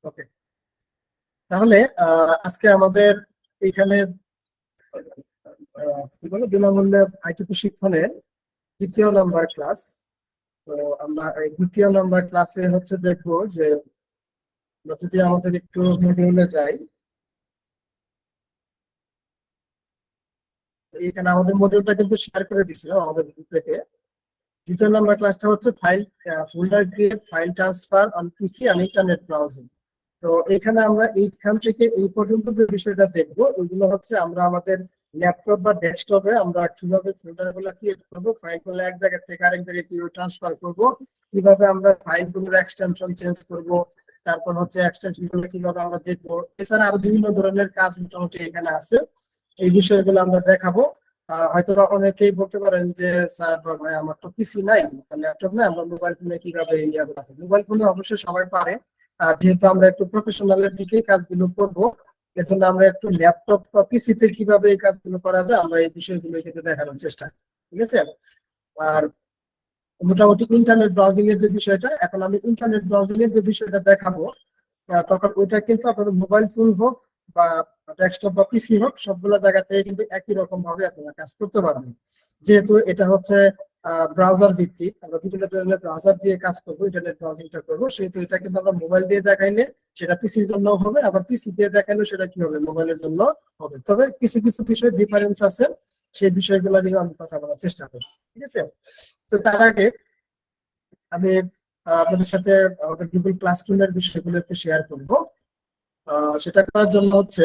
ওকে, তাহলে আজকে আমাদের এখানে কি বলে বিনামূল্যে আইটি প্রশিক্ষণের দ্বিতীয় নাম্বার ক্লাস। তো আমরা এই দ্বিতীয় নাম্বার ক্লাসে হচ্ছে দেখবো যে যদি আমাদের একটু মডিউলে যাই, এখানে আমাদের মডিউলটা কিন্তু শেয়ার করে দিছিল আমাদের গ্রুপে। দ্বিতীয় নাম্বার ক্লাসটা হচ্ছে file folder create, file transfer on PC on internet browsing. তো এখানে আমরা এইখান থেকে এই পর্যন্ত যে বিষয়টা দেখবো ওইগুলো হচ্ছে আমরা আমাদের ল্যাপটপ বা ডেস্কটপে আমরা কিভাবে ফোল্ডার গুলো ক্রিয়েট করবো, ফাইল গুলো এক জায়গা থেকে আরেক জায়গায় কিভাবে ট্রান্সফার করবো, কিভাবে আমরা ফাইল গুলোর এক্সটেনশন চেঞ্জ করবো, তারপর হচ্ছে এক্সটেনশন গুলো কিভাবে আমরা দেখবো। এছাড়া আরো বিভিন্ন ধরনের কাজ মোটামুটি এখানে আছে, এই বিষয়গুলো আমরা দেখাবো। হয়তো বা অনেকেই বলতে পারেন যে স্যার বা ভাই আমার তো পিসি নাই, ল্যাপটপ নাই, আমরা মোবাইল ফোনে কিভাবে ইয়া করবো। মোবাইল ফোনে অবশ্যই সবাই পারে, যেহেতু আমরা একটু প্রফেশনালের দিকে কাজগুলো করবো, এর জন্য আমরা একটু ল্যাপটপ বা পিসিতে কিভাবে এই কাজগুলো করা যায় আমরা এই বিষয়গুলো কিন্তু দেখানোর চেষ্টা করি। ঠিক আছে। আর মোটামুটি ইন্টারনেট ব্রাউজিং এর যে বিষয়টা, এখন আমি ইন্টারনেট ব্রাউজিং এর যে বিষয়টা দেখাবো, তখন ওইটা কিন্তু আপনাদের মোবাইল ফোন হোক বা ডেস্কটপ বা পিসি হোক, সবগুলো জায়গা থেকে কিন্তু একই রকম ভাবে আপনারা কাজ করতে পারবেন। যেহেতু এটা হচ্ছে ব্রাউজার ভিত্তিক, আমরা বিভিন্ন ধরনের ব্রাউজার দিয়ে কাজ করবো, ইন্টারনেট ব্রাউজিংটা করবো, সেহেতু এটা কিন্তু আমরা মোবাইল দিয়ে দেখাইলে সেটা পিসির জন্য হবে, আবার পিসি দিয়ে দেখাইলে সেটা কি হবে, মোবাইলের জন্য হবে। তবে কিছু কিছু বিষয় ডিফারেন্স আছে, সেই বিষয়গুলো নিয়ে আমি কথা বলার চেষ্টা করবো। ঠিক আছে। তো তার আগে আমি আপনাদের সাথে আমাদের গুগল ক্লাসরুমের বিষয়গুলো একটু শেয়ার করবো। সেটা করার জন্য হচ্ছে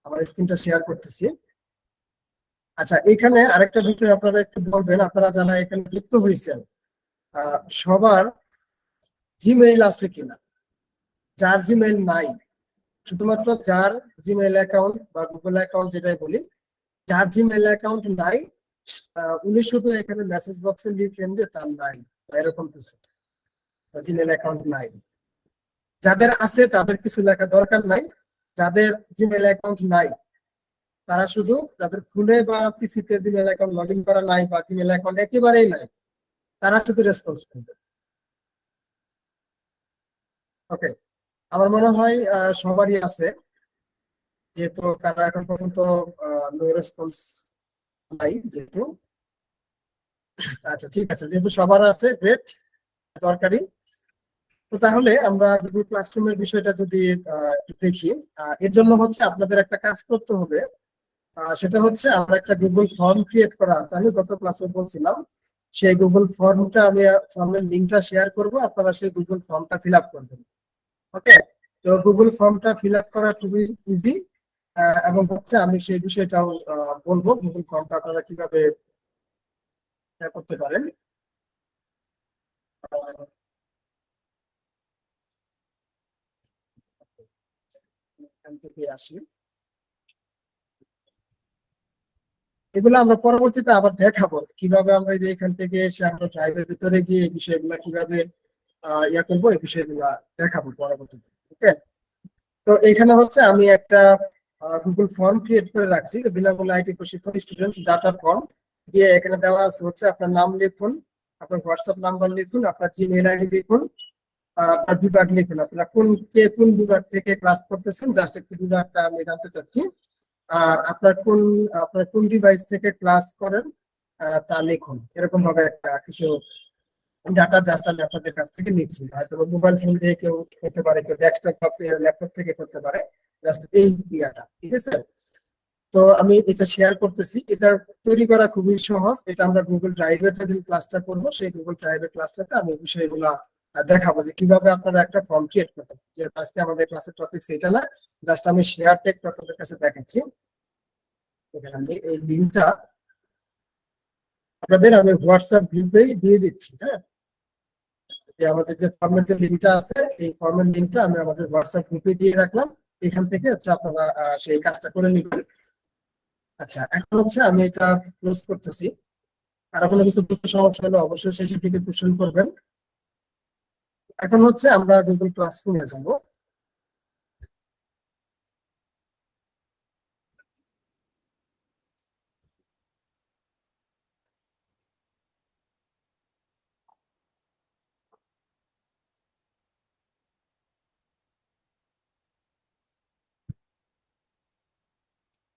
আমার স্ক্রিনটা শেয়ার করতেছি। আচ্ছা, এখানে আরেকটা বিষয় আপনারা একটু বলবেন, আপনারা যারা এখানে যুক্ত হয়েছেন সবার জিমেইল আছে কিনা। যার জিমেইল নাই, শুধুমাত্র যার জিমেইল অ্যাকাউন্ট বা গুগল অ্যাকাউন্ট যেটাই বলি, যার জিমেইল অ্যাকাউন্ট নাই উনি শুধু এখানে মেসেজ বক্সে লিখেন যে তার নাই, এরকম কিছু জিমেইল অ্যাকাউন্ট নাই। যাদের আছে তাদের কিছু লেখা দরকার নাই। যাদের জিমেইল অ্যাকাউন্ট নাই তারা শুধু, যাদের ফোনে বা পিসিতে জিমেইল অ্যাকাউন্ট লগ ইন করা নাই বা জিমেইল অ্যাকাউন্ট একেবারেই নাই, তারা শুধু রেসপন্স করবে। ওকে, আমার মনে হয় সবারই আছে, যেহেতু কারা এখন পর্যন্ত নো রেসপন্স নাই যেহেতু। আচ্ছা ঠিক আছে, যেহেতু সবার আছে, গ্রেট, দরকারি। তো তাহলে আমরা গুগল ক্লাসরুমের বিষয়টা যদি একটু দেখি, এর জন্য হচ্ছে আপনাদের একটা কাজ করতে হবে। সেটা হচ্ছে আমরা একটা গুগল ফর্ম ক্রিয়েট করা আছে, আমি গত ক্লাসে বলছিলাম। সেই গুগল ফর্মটা আমি ফর্মের লিঙ্কটা শেয়ার করব, আপনারা সেই গুগল ফর্মটা ফিল আপ করবেন। ওকে, তো গুগল ফর্মটা ফিল আপ করা খুবই ইজি, এবং হচ্ছে আমি সেই বিষয়টাও বলবো গুগল ফর্মটা আপনারা কিভাবে করতে পারেন। আহ, এখান থেকে আসি, এগুলো আমরা পরবর্তীতে আবার দেখাবো কিভাবে আমরা এই যে এখান থেকে এসে আমরা ড্রাইভের ভিতরে গিয়ে এই বিষয়গুলো কিভাবে ইয়া করবো, এই বিষয়গুলো দেখাবো পরবর্তীতে। ওকে, তো এখানে হচ্ছে আমি একটা গুগল ফর্ম ক্রিয়েট করে রাখছি, বিনামূল্যে আইটি প্রশিক্ষণ স্টুডেন্টস ডাটা ফর্ম দিয়ে। এখানে দেওয়া আছে হচ্ছে আপনার নাম লিখুন, আপনার হোয়াটসঅ্যাপ নাম্বার লিখুন, আপনার জিমেইল আইডি লিখুন, আপনার বিভাগ লিখুন, আপনারা কোন বিভাগ থেকে ক্লাস করতেছেন, জাস্ট একটু বিভাগটা আমি জানতে চাচ্ছি। আর আপনার কোন ডিভাইস থেকে ক্লাস করেন তা লিখুন। এরকম ভাবে একটা কিছু ডাটা জাস্ট আমি আপনাদের কাছ থেকে নিচ্ছি, হয়তো মোবাইল ফোন দিয়ে কেউ করতে পারে, কেউ ডেস্কটপ বা ল্যাপটপ থেকে করতে পারে, জাস্ট এই ইয়াটা। ঠিক আছে। তো আমি এটা শেয়ার করতেছি, এটা তৈরি করা খুবই সহজ। এটা আমরা গুগল ড্রাইভে যেদিন ক্লাসটা করবো, সেই গুগল ড্রাইভের ক্লাসটাতে আমি এই বিষয়গুলো দেখাবো যে কিভাবে আপনারা একটা ফর্ম ক্রিয়েট করতে পারেন। যে আজকে আমাদের ক্লাসের টপিক সেটা না, জাস্ট আমি শেয়ার টেক আপনাদের কাছে দেখাচ্ছি। এখানে আমি এই লিঙ্কটা আপনাদের আমি হোয়াটসঅ্যাপ গ্রুপেই দিয়ে দিচ্ছি। হ্যাঁ, যে আমাদের যে ফর্মের যে লিঙ্কটা আছে, এই ফর্মের লিঙ্কটা আমি আমাদের হোয়াটসঅ্যাপ গ্রুপে দিয়ে রাখলাম। এখান থেকে হচ্ছে আপনারা সেই কাজটা করে নিবেন। আচ্ছা, এখন হচ্ছে আমি এটা ক্লোজ করতেছি। আর কোনো কিছু বুঝতে সমস্যা হলে অবশ্যই শেষের দিকে কোশ্চেন করবেন। এখন হচ্ছে আমরা গুগল ক্লাসরুমে যাব।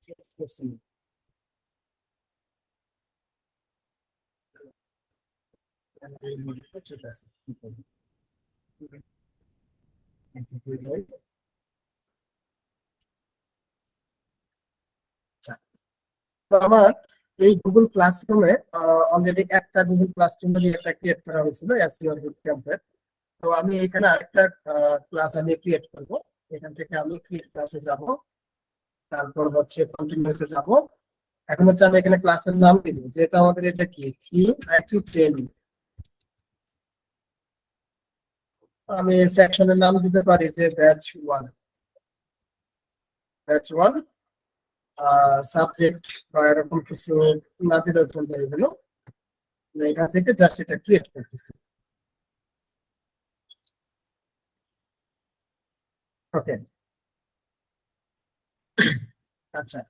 তো আমার এই গুগল ক্লাসরুমে অলরেডি একটা গুগল ক্লাসরুমেরই একটা ক্রিয়েট করা হয়েছিল এসইও ক্যাম্পের। তো আমি এখানে আরেকটা ক্লাস আমি ক্রিয়েট করব। এখান থেকে আমি ক্রিয়েট ক্লাসে যাব, তারপর হচ্ছে কন্টিনিউতে যাব। এখন হচ্ছে আমি এখানে ক্লাসের নাম দিব, যেহেতু আমাদের এটা কি ফ্রি অ্যাক্টিভ ট্রেনিং। আমি সেকশনের নাম দিতে পারি যে ব্যাচ 1। ব্যাচ 1 সাবজেক্ট বা এরকম কিছু না দিলেও চলবে। এগুলো এখান থেকে জাস্ট এটা ক্রিয়েট করতেছি। ওকে, আচ্ছা।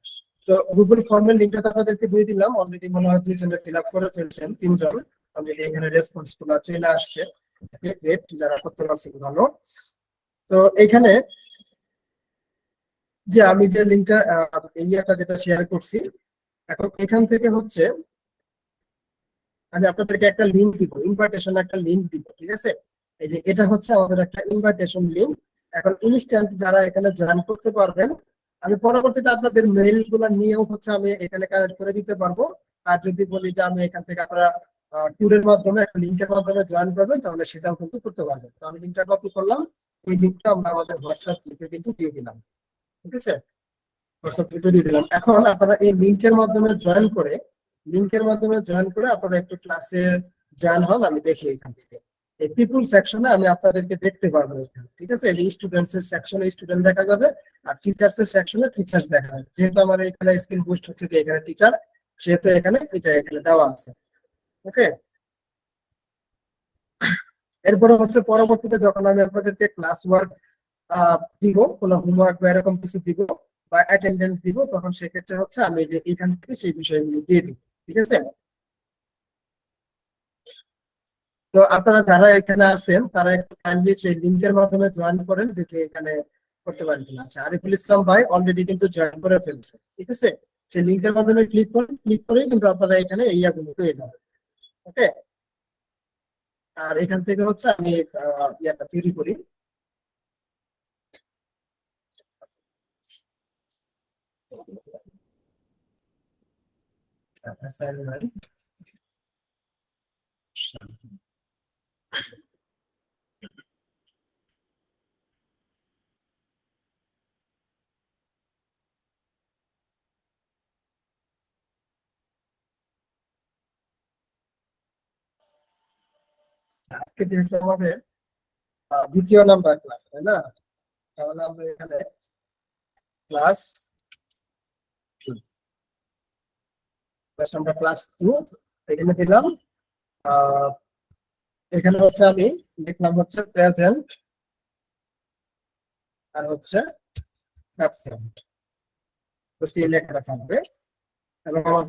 তো গুগল ফর্মের লিঙ্কটা তো আপনাদেরকে দিয়ে দিলাম, অলরেডি মনে হয় 2 জনের ফিল আপ করে ফেলছেন, 3 জন অলরেডি এখানে রেসপন্স গুলো চলে আসছে। গ্রেট, যারা করতে পারছেন ভালো। তো এখানে যে আমি যে লিঙ্কটা এইটা যেটা শেয়ার করছি, এখন এখান থেকে হচ্ছে আমি আপনাদেরকে একটা লিঙ্ক দিব, ইনভাইটেশন একটা লিঙ্ক দিব, ঠিক আছে? এই যে এটা হচ্ছে আমাদের একটা ইনভাইটেশন লিঙ্ক। এখন ইনস্ট্যান্ট যারা এখানে জয়েন করতে পারবেন, আমি পরবর্তীতে আপনাদের মেইল গুলা নিয়েও হচ্ছে আমি এখানে কানেক্ট করে দিতে পারবো। আর যদি বলি যে আমি এখান থেকে আপনারা ট্যুরের মাধ্যমে একটা লিঙ্কের মাধ্যমে জয়েন করবেন, তাহলে সেটাও কিন্তু করতে পারবেন। তো আমি লিঙ্কটা কপি করলাম, এই লিঙ্কটা আমরা আমাদের হোয়াটসঅ্যাপ গ্রুপে কিন্তু দিয়ে দিলাম, ঠিক আছে? হোয়াটসঅ্যাপ গ্রুপে দিয়ে দিলাম। এখন আপনারা এই লিঙ্কের মাধ্যমে জয়েন করে আপনারা একটু ক্লাসে জয়েন হন। আমি দেখি এখান থেকে এই পিপল সেকশনে আমি আপনাদেরকে দেখতে পারবো এখানে, ঠিক আছে? এই স্টুডেন্টস এর সেকশনে স্টুডেন্ট দেখা যাবে, আর টিচার্স এর সেকশনে টিচার্স দেখা যাবে। যেহেতু আমার এখানে স্কিল বুস্ট হচ্ছে যে এখানে টিচার, সেহেতু এখানে এটা এখানে দেওয়া আছে। ওকে, এরপরে হচ্ছে পরবর্তীতে যখন আমি আপনাদেরকে ক্লাস ওয়ার্ক দিব, কোনো হোমওয়ার্ক বা এরকম কিছু দিব বা অ্যাটেন্ডেন্স দিব, তখন সেক্ষেত্রে হচ্ছে আমি যে এখান থেকে সেই বিষয়গুলো দিয়ে দিব, ঠিক আছে? তো আপনারা যারা এখানে আছেন তারা একটু কাইন্ডলি সেই লিংকের মাধ্যমে জয়েন করেন, দেখে এখানে করতে পারেন কিনা। আচ্ছা, আরিফুল ইসলাম ভাই অলরেডি কিন্তু জয়েন করে ফেলছে, ঠিক আছে? সেই লিংকের মাধ্যমে ক্লিক করেন, ক্লিক করেই কিন্তু আপনারা এখানে এই ইয়াগুলো পেয়ে যাবেন। ওকে, আর এখান থেকে হচ্ছে আমি ইয়াটা তৈরি করি। assignment। আজকে যেহেতু আমাদের দ্বিতীয় নাম্বার ক্লাস, তাই না? তাহলে আমরা এখানে ক্লাস ক্লাস 2 এখানে দিলাম। আহ, এখানে হচ্ছে আমি দেখলাম হচ্ছে প্রেজেন্ট আর হচ্ছে অ্যাবসেন্ট, তো এই লেখাটা থাকবে। এবং আমার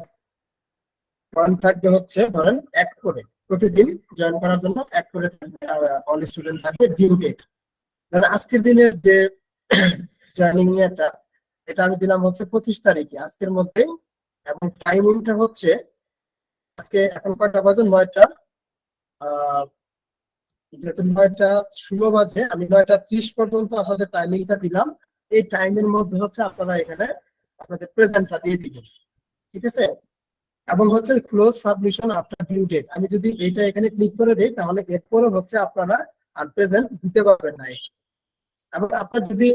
মান থাকবে হচ্ছে ধরেন 1 করে, প্রতিদিন জয়েন করার জন্য 1 করে থাকবে। আর অল স্টুডেন্ট থাকবে ডিউ ডেট। ধরেন আজকের দিনের যে জয়েনিং এটা এটা আমি দিলাম হচ্ছে 25 তারিখে, আজকের মধ্যে। এবং টাইমিংটা হচ্ছে আজকে এখন কয়টা বাজে, 9টা। যেহেতু 9টা 16 বাজে, আমি 9টা 30 পর্যন্ত আপনাদের টাইমিংটা দিলাম। এই টাইমের মধ্যে হচ্ছে আপনারা এখানে আপনাদের প্রেজেন্টটা দিয়ে দিবেন, ঠিক আছে? এবং হচ্ছে close submission after due date, আমি যদি এটা এখানে ক্লিক করে দিই, তাহলে এরপরে হচ্ছে আপনারা আর প্রেজেন্ট দিতে পারবেন না। এবং আপনার যদি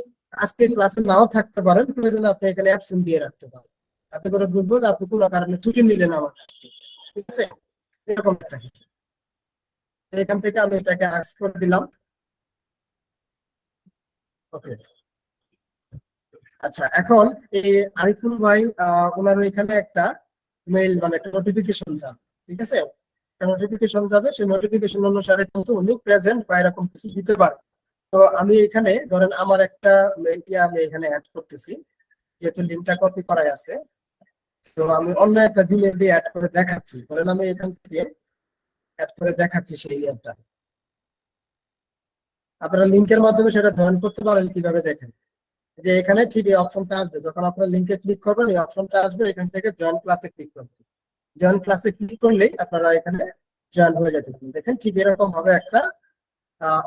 আজকে ক্লাসে নাও থাকতে পারেন, প্রয়োজনে আপনি এখানে অ্যাবসেন্ট দিয়ে রাখতে পারেন, তাতে করে বুঝবো যে আপনি কোনো কারণে ছুটি নিলেন আমার কাছ থেকে, ঠিক আছে? এরকম একটা কিছু। এখান থেকে আমি এটাকে আক্স করে দিলাম। ওকে, আচ্ছা। এখন এই আরিফুল ভাই ওনার এখানে একটা মেইল মানে একটা নোটিফিকেশন যাবে, ঠিক আছে? একটা নোটিফিকেশন যাবে, সেই নোটিফিকেশন অনুসারে কিন্তু উনি প্রেজেন্ট বা এরকম কিছু দিতে পারে। তো আমি এখানে ধরেন আমার একটা মেইলকে আমি এখানে অ্যাড করতেছি, যেহেতু লিঙ্কটা কপি করাই আছে। তো আমি অন্য একটা জিমেইল দিয়ে অ্যাড করে দেখাচ্ছি, ধরেন আমি এখান থেকে অ্যাড করে দেখাচ্ছি সেই অ্যাডটা। আপনারা লিঙ্কের মাধ্যমে সেটা জয়েন করতে পারেন, কিভাবে দেখেন। যে এখানে ঠিক এই অপশনটা আসবে, যখন আপনার লিংকে ক্লিক করবেন এই অপশনটা আসবে, এখান থেকে জয়েন ক্লাসে ক্লিক করবেন। জয়েন ক্লাসে ক্লিক করলেই আপনারা এখানে জয়েন হয়ে যাবে। দেখেন ঠিক এরকম ভাবে একটা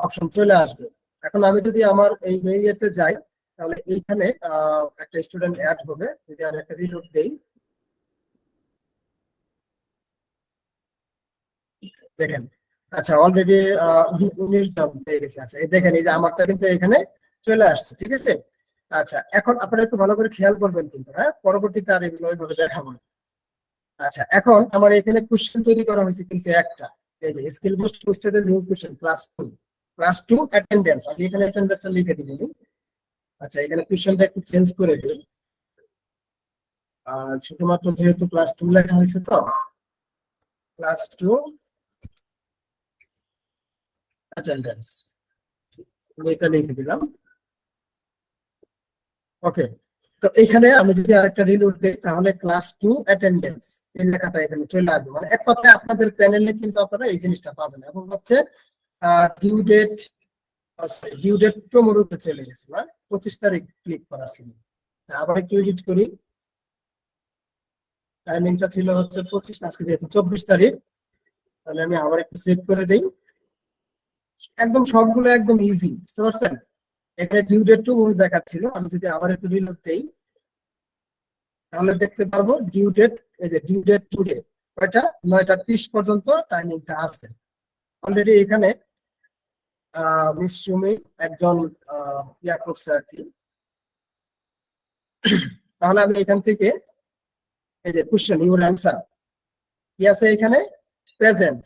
অপশন চলে আসবে। এখন আমি যদি আমার এই মেইলেতে যাই, তাহলে এইখানে একটা স্টুডেন্ট অ্যাড হবে। যদি আমি একটা রিলোড দেই, দেখেন আচ্ছা অলরেডি 19 জন পেয়ে গেছে। আচ্ছা এই দেখেন এই যে আমারটা কিন্তু এখানে চলে আসছে, ঠিক আছে। আচ্ছা এখন আপনারা একটু ভালো করে খেয়াল করবেন কিন্তু, হ্যাঁ, পরবর্তীতে আর এগুলো ওইভাবে দেখাবো না। আচ্ছা এখন আমার এখানে কোশ্চেন তৈরি করা হয়েছে কিন্তু একটা, এই যে skill boost posted new question class 2 attendance, আমি এখানে অ্যাটেন্ডেন্সটা লিখে দিই। আচ্ছা এখানে কোশ্চেনটা একটু চেঞ্জ করে দিই, শুধুমাত্র যেহেতু ক্লাস 2 লেখা হয়েছে, তো ক্লাস 2 অ্যাটেন্ডেন্স এটা লিখে দিলাম। ওকে, তো এখানে আমি যদি আরেকটা রিলোড দিই, তাহলে ক্লাস 2 অ্যাটেন্ডেন্স এই লেখাটা এখানে চলে আসবে। মানে এক কথায় আপনাদের প্যানেলে কিন্তু আপনারা এই জিনিসটা পাবেন। এবং হচ্ছে ডিউ ডেট, ডিউ ডেট প্রমোতে চলে গেছে না, 25 তারিখ ক্লিক করা ছিল। আবার একটু এডিট করি, টাইমিংটা ছিল হচ্ছে 25, আজকে যেহেতু 24 তারিখ, তাহলে আমি আবার একটু সেভ করে দেই। একদম সবগুলো একদম ইজি, বুঝতে পারছেন। এখানে ডিউ ডেট টু দেখাচ্ছিল, আমি যদি আবার একটু রিলোড দেই, তাহলে দেখতে পারবো ডিউ ডেট, এই যে ডিউ ডেট টুডে কয়টা 9টা 30 পর্যন্ত টাইমিংটা আছে অলরেডি। এখানে মিস সুমি একজন ইয়া করছে আর কি। তাহলে আমি এখান থেকে এই যে কোশ্চেন ইউর অ্যান্সার কি আছে এখানে, প্রেজেন্ট,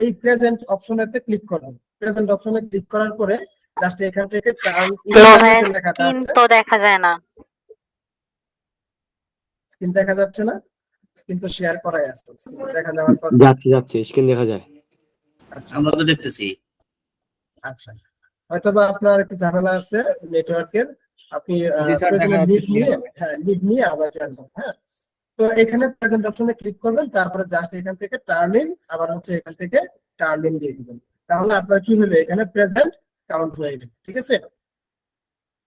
এই প্রেজেন্ট অপশনেতে ক্লিক করবেন। প্রেজেন্ট অপশনে ক্লিক করার পরে জাস্ট এখান থেকে টার্ন ইন লেখাটা আছে, তো দেখা যায় না, স্ক্রিন দেখা যাচ্ছে না, স্ক্রিন তো শেয়ার করাই আছে, স্ক্রিন দেখা যাওয়ার পর যাচ্ছে স্ক্রিন দেখা যায়। আচ্ছা আমরা তো দেখতেছি। আচ্ছা হয়তোবা আপনার একটু ঝামেলা আছে নেটওয়ার্কের, আপনি জি স্যার, প্রয়োজনে দেখা যাচ্ছে লিভ নিয়ে, হ্যাঁ লিভ নিয়ে আবার জয়েন করুন। হ্যাঁ, তো এখানে প্রেজেন্ট অপশনে ক্লিক করবেন, তারপরে জাস্ট এখান থেকে টার্ন ইন, আবার হচ্ছে এখান থেকে টার্ন ইন দিয়ে দিবেন। তাহলে আপনার কি হলো, এখানে প্রেজেন্ট কাউন্ট হয়ে গেল, ঠিক আছে।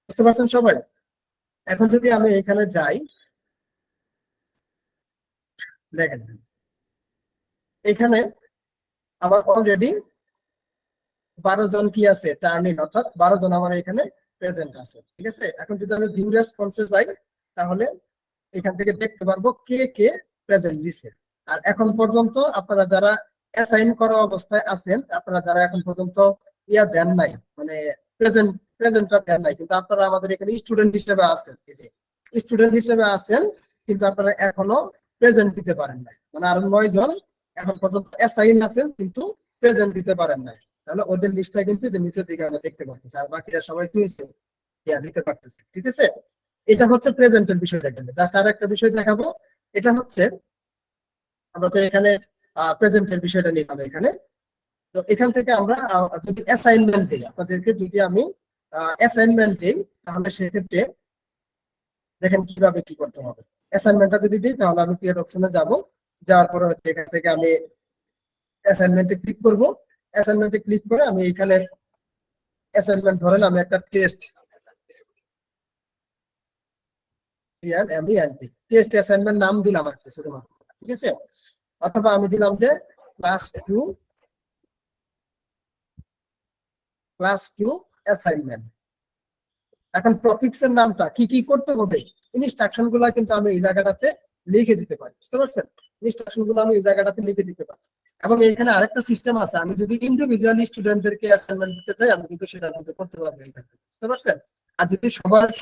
বুঝতে পারছেন সবাই। এখন যদি আমি এখানে যাই, দেখেন এখানে আমার অলরেডি 12 জন কি আছে টার্ন ইন, অর্থাৎ 12 জন আমার এখানে প্রেজেন্ট আছে, ঠিক আছে। এখন যদি আমি ভিউ রেসপন্সে যাই, তাহলে এখান থেকে দেখতে পারবো কে কে প্রেজেন্ট দিছে। আর এখন পর্যন্ত আপনারা যারা অ্যাসাইন করা অবস্থায় আছেন, আপনারা যারা এখন পর্যন্ত ইয়া দেন নাই, মানে প্রেজেন্টটা দেন নাই, কিন্তু আপনারা আমাদের এখানে স্টুডেন্ট হিসেবে আছেন, এই যে স্টুডেন্ট হিসেবে আছেন, কিন্তু আপনারা এখনো প্রেজেন্ট দিতে পারেন নাই। মানে আরো 9 জন এখন পর্যন্ত অ্যাসাইন আছেন কিন্তু প্রেজেন্ট দিতে পারেন নাই। তাহলে ওদের লিস্টটা কিন্তু যে নিচের দিকে আমরা দেখতে পাচ্ছি, আর বাকিরা সবাই কি হয়েছে ইয়া দিতে পারতেছে, ঠিক আছে। এটা হচ্ছে প্রেজেন্টের বিষয়টা। কিন্তু জাস্ট আর একটা বিষয় দেখাবো, এটা হচ্ছে আমরা তো এখানে প্রেজেন্টের বিষয়টা নিলাম এখানে। তো এখান থেকে আমরা যদি অ্যাসাইনমেন্ট দিই আপনাদেরকে, যদি আমি অ্যাসাইনমেন্ট দিই, তাহলে সেক্ষেত্রে দেখেন কিভাবে কি করতে হবে। অ্যাসাইনমেন্টটা যদি দিই, তাহলে আমি ক্রিয়েট অপশনে যাব, যাওয়ার পরে হচ্ছে এখান থেকে আমি অ্যাসাইনমেন্টে ক্লিক করব। অ্যাসাইনমেন্টে ক্লিক করে আমি এখানে অ্যাসাইনমেন্ট ধরেন আমি একটা টেস্ট টেস্ট অ্যাসাইনমেন্ট নাম দিলাম আর কি শুধুমাত্র, ঠিক আছে। অথবা আমি দিলাম যে ক্লাস 2 অ্যাসাইনমেন্ট। এখন টপিকস এর নামটা কি কি করতে হবে, ইনস্ট্রাকশন গুলা কিন্তু আমি এই জায়গাটাতে লিখে দিতে পারি, বুঝতে পারছেন। ইনস্ট্রাকশন গুলো আমি এই জায়গাটাতে লিখে দিতে পারি। এবং এখানে আরেকটা সিস্টেম আছে, আমি যদি ইন্ডিভিজুয়ালি স্টুডেন্টদেরকে অ্যাসাইনমেন্ট দিতে চাই, আমি কিন্তু সেটা কিন্তু করতে পারবো এইখানে, বুঝতে পারছেন। আর যদি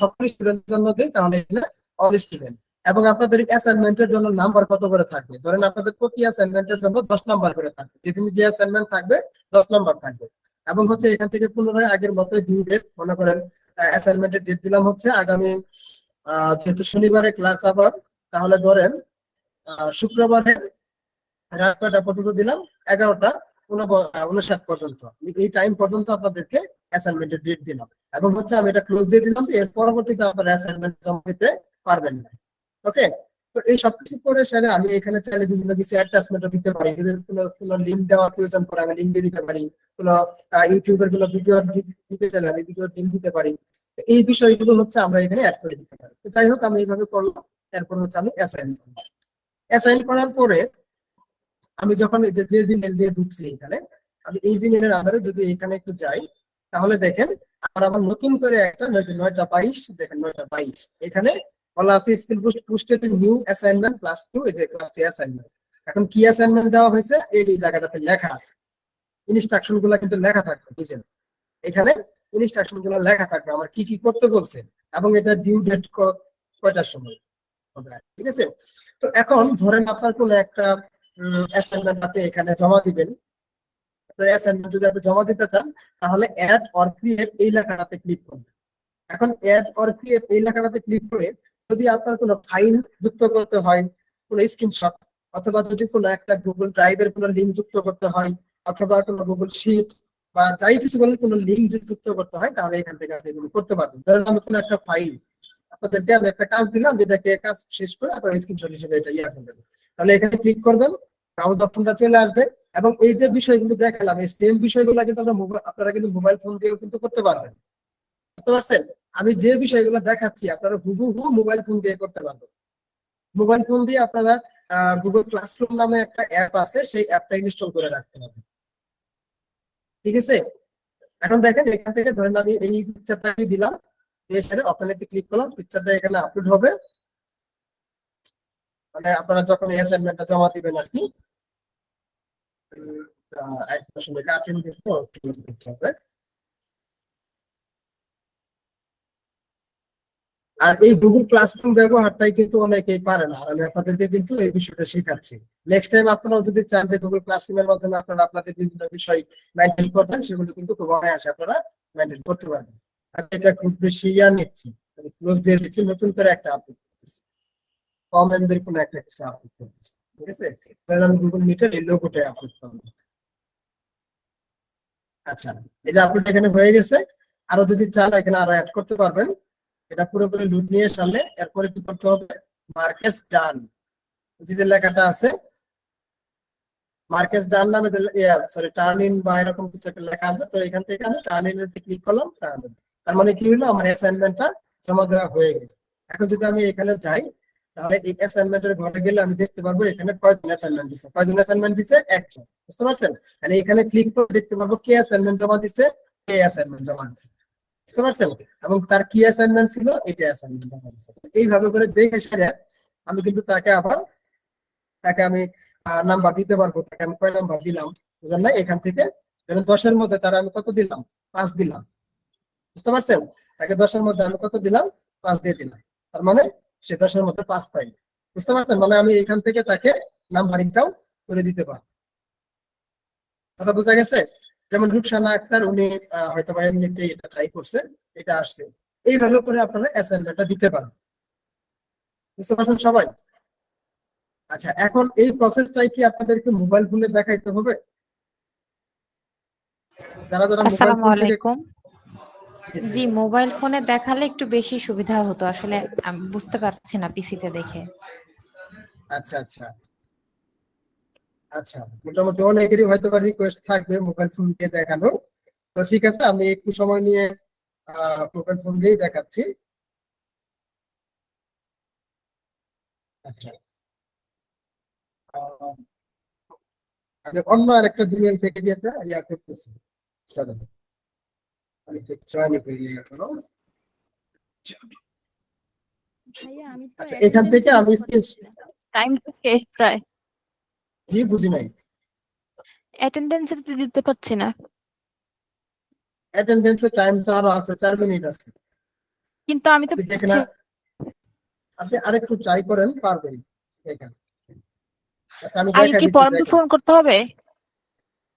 সকল স্টুডেন্টের জন্য দিই, তাহলে এখানে অল স্টুডেন্ট। এবং আপনাদের অ্যাসাইনমেন্টের জন্য নাম্বার কত করে থাকবে, ধরেন আপনাদের প্রতি অ্যাসাইনমেন্টের জন্য 10 নাম্বার করে থাকবে, যেদিন যে অ্যাসাইনমেন্ট থাকবে 10 নাম্বার থাকবে। এবং হচ্ছে এখান থেকে পুনরায় আগের মতো ডিউ ডেট, মনে করেন অ্যাসাইনমেন্টের ডেট দিলাম হচ্ছে আগামী, যেহেতু শনিবারে ক্লাস আবার, তাহলে ধরেন শুক্রবারে রাত 9টা পর্যন্ত দিলাম, 11টা 59 পর্যন্ত, এই টাইম পর্যন্ত আপনাদেরকে অ্যাসাইনমেন্টের ডেট দিলাম। এবং হচ্ছে আমি এটা ক্লোজ দিয়ে দিলাম, এর পরবর্তীতে আপনারা অ্যাসাইনমেন্ট জমা দিতে পারবেন না। ওকে, তো এই সবকিছু করে সেরে আমি এখানে চাইলে বিভিন্ন কিছু অ্যাটাচমেন্টও দিতে পারি। যদি কোনো লিঙ্ক দেওয়ার প্রয়োজন পড়ে, আমি লিঙ্ক দিয়ে দিতে পারি। কোনো ইউটিউবের কোনো ভিডিও দিতে চাইলে আমি ভিডিওর লিঙ্ক দিতে পারি। এই বিষয়গুলো হচ্ছে আমরা এখানে অ্যাড করে দিতে পারি। তো যাই হোক আমি এইভাবে করলাম, এরপর হচ্ছে আমি অ্যাসাইন করলাম। অ্যাসাইন করার পরে আমি যখন যে জিমেল দিয়ে ঢুকছি এখানে, আমি এই জিমেলের আধারে যদি এখানে একটু যাই, তাহলে দেখেন আমার নতুন করে একটা 9টা 22, দেখেন 9টা 22 এখানে বলা আছে স্কিল বুস্ট পুস্টেড নিউ অ্যাসাইনমেন্ট +2, এই যে ক্লাস 2 অ্যাসাইনমেন্ট। এখন কি অ্যাসাইনমেন্ট দেওয়া হয়েছে এই জায়গাটাতে লেখা আছে, ইনস্ট্রাকশন গুলো কিন্তু লেখা থাকবে, বুঝছেন? এখানে ইনস্ট্রাকশন গুলো লেখা থাকবে আমার কি কি করতে বলছে, এবং এটা ডিউ ডেট কয়টার সময় হবে, ঠিক আছে? তো এখন ধরেন আপনার কোনো একটা অ্যাসাইনমেন্ট আপনি এখানে জমা দিবেন। তো অ্যাসাইনমেন্ট যদি আপনি জমা দিতে চান, তাহলে অ্যাড অর ক্রিয়েট এই লেখাটাতে ক্লিক করবেন। এখন অ্যাড অর ক্রিয়েট এই লেখাটাতে ক্লিক করে যদি আপনার কোনো ফাইল যুক্ত করতে হয়, কোনো স্ক্রিনশট, অথবা যদি কোনো একটা গুগল ড্রাইভের কোনো লিঙ্ক যুক্ত করতে হয়, অথবা কোনো গুগল শিট বা যাই কিছু বলেন কোনো লিঙ্ক যদি যুক্ত করতে হয়, তাহলে এখান থেকে আপনি এগুলো করতে পারবেন। ধরেন আমি কোনো একটা ফাইল আপনাদেরকে আমি একটা কাজ দিলাম, যেটাকে কাজ শেষ করে আপনার স্ক্রিনশট হিসেবে এটা ইয়ে করবেন, তাহলে এখানে ক্লিক করবেন, ব্রাউজ অপশনটা চলে আসবে। এবং এই যে বিষয়গুলো দেখালাম এই সেম বিষয়গুলো কিন্তু আপনারা কিন্তু মোবাইল ফোন দিয়েও কিন্তু করতে পারবেন, বুঝতে পারছেন? আমি যে বিষয়গুলো দেখাচ্ছি আপনারা হুবহু মোবাইল ফোন দিয়ে করতে পারবেন। মোবাইল ফোন দিয়ে আপনারা গুগল ক্লাসরুম নামে একটা অ্যাপ আছে, সেই অ্যাপটা ইনস্টল করে রাখতে হবে, ঠিক আছে? এখন দেখেন এখান থেকে ধরেন আমি এই পিকচারটাকে দিলাম, দিয়ে সেটা ওপেনেতে ক্লিক করলাম, পিকচারটা এখানে আপলোড হবে। মানে আপনারা যখন এই অ্যাসাইনমেন্টটা জমা দিবেন আর কি, একটা সময় কাটিং দিতে হবে। আর এই গুগল ক্লাসরুম ব্যবহারটাই কিন্তু অনেকেই পারে না, আমি আপনাদেরকে কিন্তু এই বিষয়টা শেখাচ্ছি। নেক্সট টাইম আপনারাও যদি চান যে গুগল ক্লাসরুমের মাধ্যমে আপনারা আপনাদের বিভিন্ন বিষয় মেনটেন করবেন, সেগুলো কিন্তু খুব অনায়াসে আপনারা মেনটেন করতে পারবেন। আর এটা খুব বেশি নিচ্ছি, ক্লোজ দিয়ে দিচ্ছি, নতুন করে একটা আপডেট করতেছি, কম এমবির কোনো একটা কিছু আপডেট করতেছি, ঠিক আছে? তাহলে আমি গুগল মিটের এই লোগোটা আপলোড করবো। আচ্ছা, এই যে আপলোড এখানে হয়ে গেছে। আরো যদি চান এখানে আরো অ্যাড করতে পারবেন। এটা পুরোপুরি লুট নিয়ে সামনে, এরপরে কি করতে হবে, মার্কেস ডান যে লেখাটা আছে, মার্কেস ডান নামে সরি টার্ন ইন বা এরকম কিছু একটা লেখা আছে, তো এখান থেকে আমি টার্ন ইন এ ক্লিক করলাম, তার মানে কি হলো আমার অ্যাসাইনমেন্টটা জমা দেওয়া হয়ে গেল। এখন যদি আমি এখানে যাই, তাহলে এই অ্যাসাইনমেন্টের ঘরে গেলে আমি দেখতে পারবো এখানে কয়জন অ্যাসাইনমেন্ট দিচ্ছে, একজন, বুঝতে পারছেন? মানে এখানে ক্লিক করে দেখতে পারবো কে অ্যাসাইনমেন্ট জমা দিচ্ছে, কে অ্যাসাইনমেন্ট জমা দিচ্ছে, বুঝতে পারছেন? এবং তার কি অ্যাসাইনমেন্ট ছিল, এটা অ্যাসাইনমেন্ট জমা দিচ্ছে। এইভাবে করে দেখে সেরে আমি কিন্তু তাকে আমি নাম্বার দিতে পারবো, তাকে আমি কয় নাম্বার দিলাম, বুঝলেন না? এখান থেকে ধরেন 10-এর মধ্যে তারা আমি কত দিলাম, 5 দিলাম, বুঝতে পারছেন? তাকে 10-এর মধ্যে আমি কত দিলাম, 5 দিয়ে দিলাম, তার মানে সে 10-এর মধ্যে 5 পাই, বুঝতে পারছেন? মানে আমি এখান থেকে তাকে নাম্বারিংটাও করে দিতে পারি। কথা বোঝা গেছে? যেমন রুকসানা আক্তার, উনি হয়তো বা এমনিতে এটা ট্রাই করছে, এটা আসছে। এইভাবে করে আপনারা অ্যাসাইনমেন্টটা দিতে পারেন, বুঝতে পারছেন সবাই? আচ্ছা, এখন এই প্রসেসটাই কি আপনাদেরকে মোবাইল ফোনে দেখাইতে হবে? যারা যারা মোবাইল আসসালামু ফোন থেকে, আলাইকুম। জি জি, জি, মোবাইল ফোনে দেখালে একটু বেশি সুবিধা হতো। আসলে আমি বুঝতে পারছি না পিসিতে দেখে। আচ্ছা আচ্ছা আচ্ছা, মোটামুটি অনেকেরই হয়তো বা রিকোয়েস্ট থাকবে মোবাইল ফোন দিয়ে দেখানোর। তো ঠিক আছে, আমি একটু সময় নিয়ে মোবাইল ফোন দিয়েই দেখাচ্ছি। আচ্ছা, আহ, আমি অন্য আরেকটা জিমেল থেকে যেটা ইয়া করতেছি। চলো, আমি জয়েন করি এখনো। ভাইয়া আমি তো আচ্ছা, এখান থেকে অ্যাটেন্ডেন্সই আমি দিতে স্ক্রিন, পারতেছি না। টাইম তো শেষ প্রায়। জি বুঝি নাই। অ্যাটেন্ডেন্সের দিতে পারছি না। অ্যাটেন্ডেন্সের টাইম তো আরো আছে, 4 মিনিট আছে। কিন্তু আমি তো আপনি দেখেন, পারছি। আপনি আরেকটু ট্রাই করেন, পারবেন। দেখেন, আচ্ছা আমি আগে দেখা কি দিচ্ছি, ফর্ম দেখেন। পূরণ করতে হবে?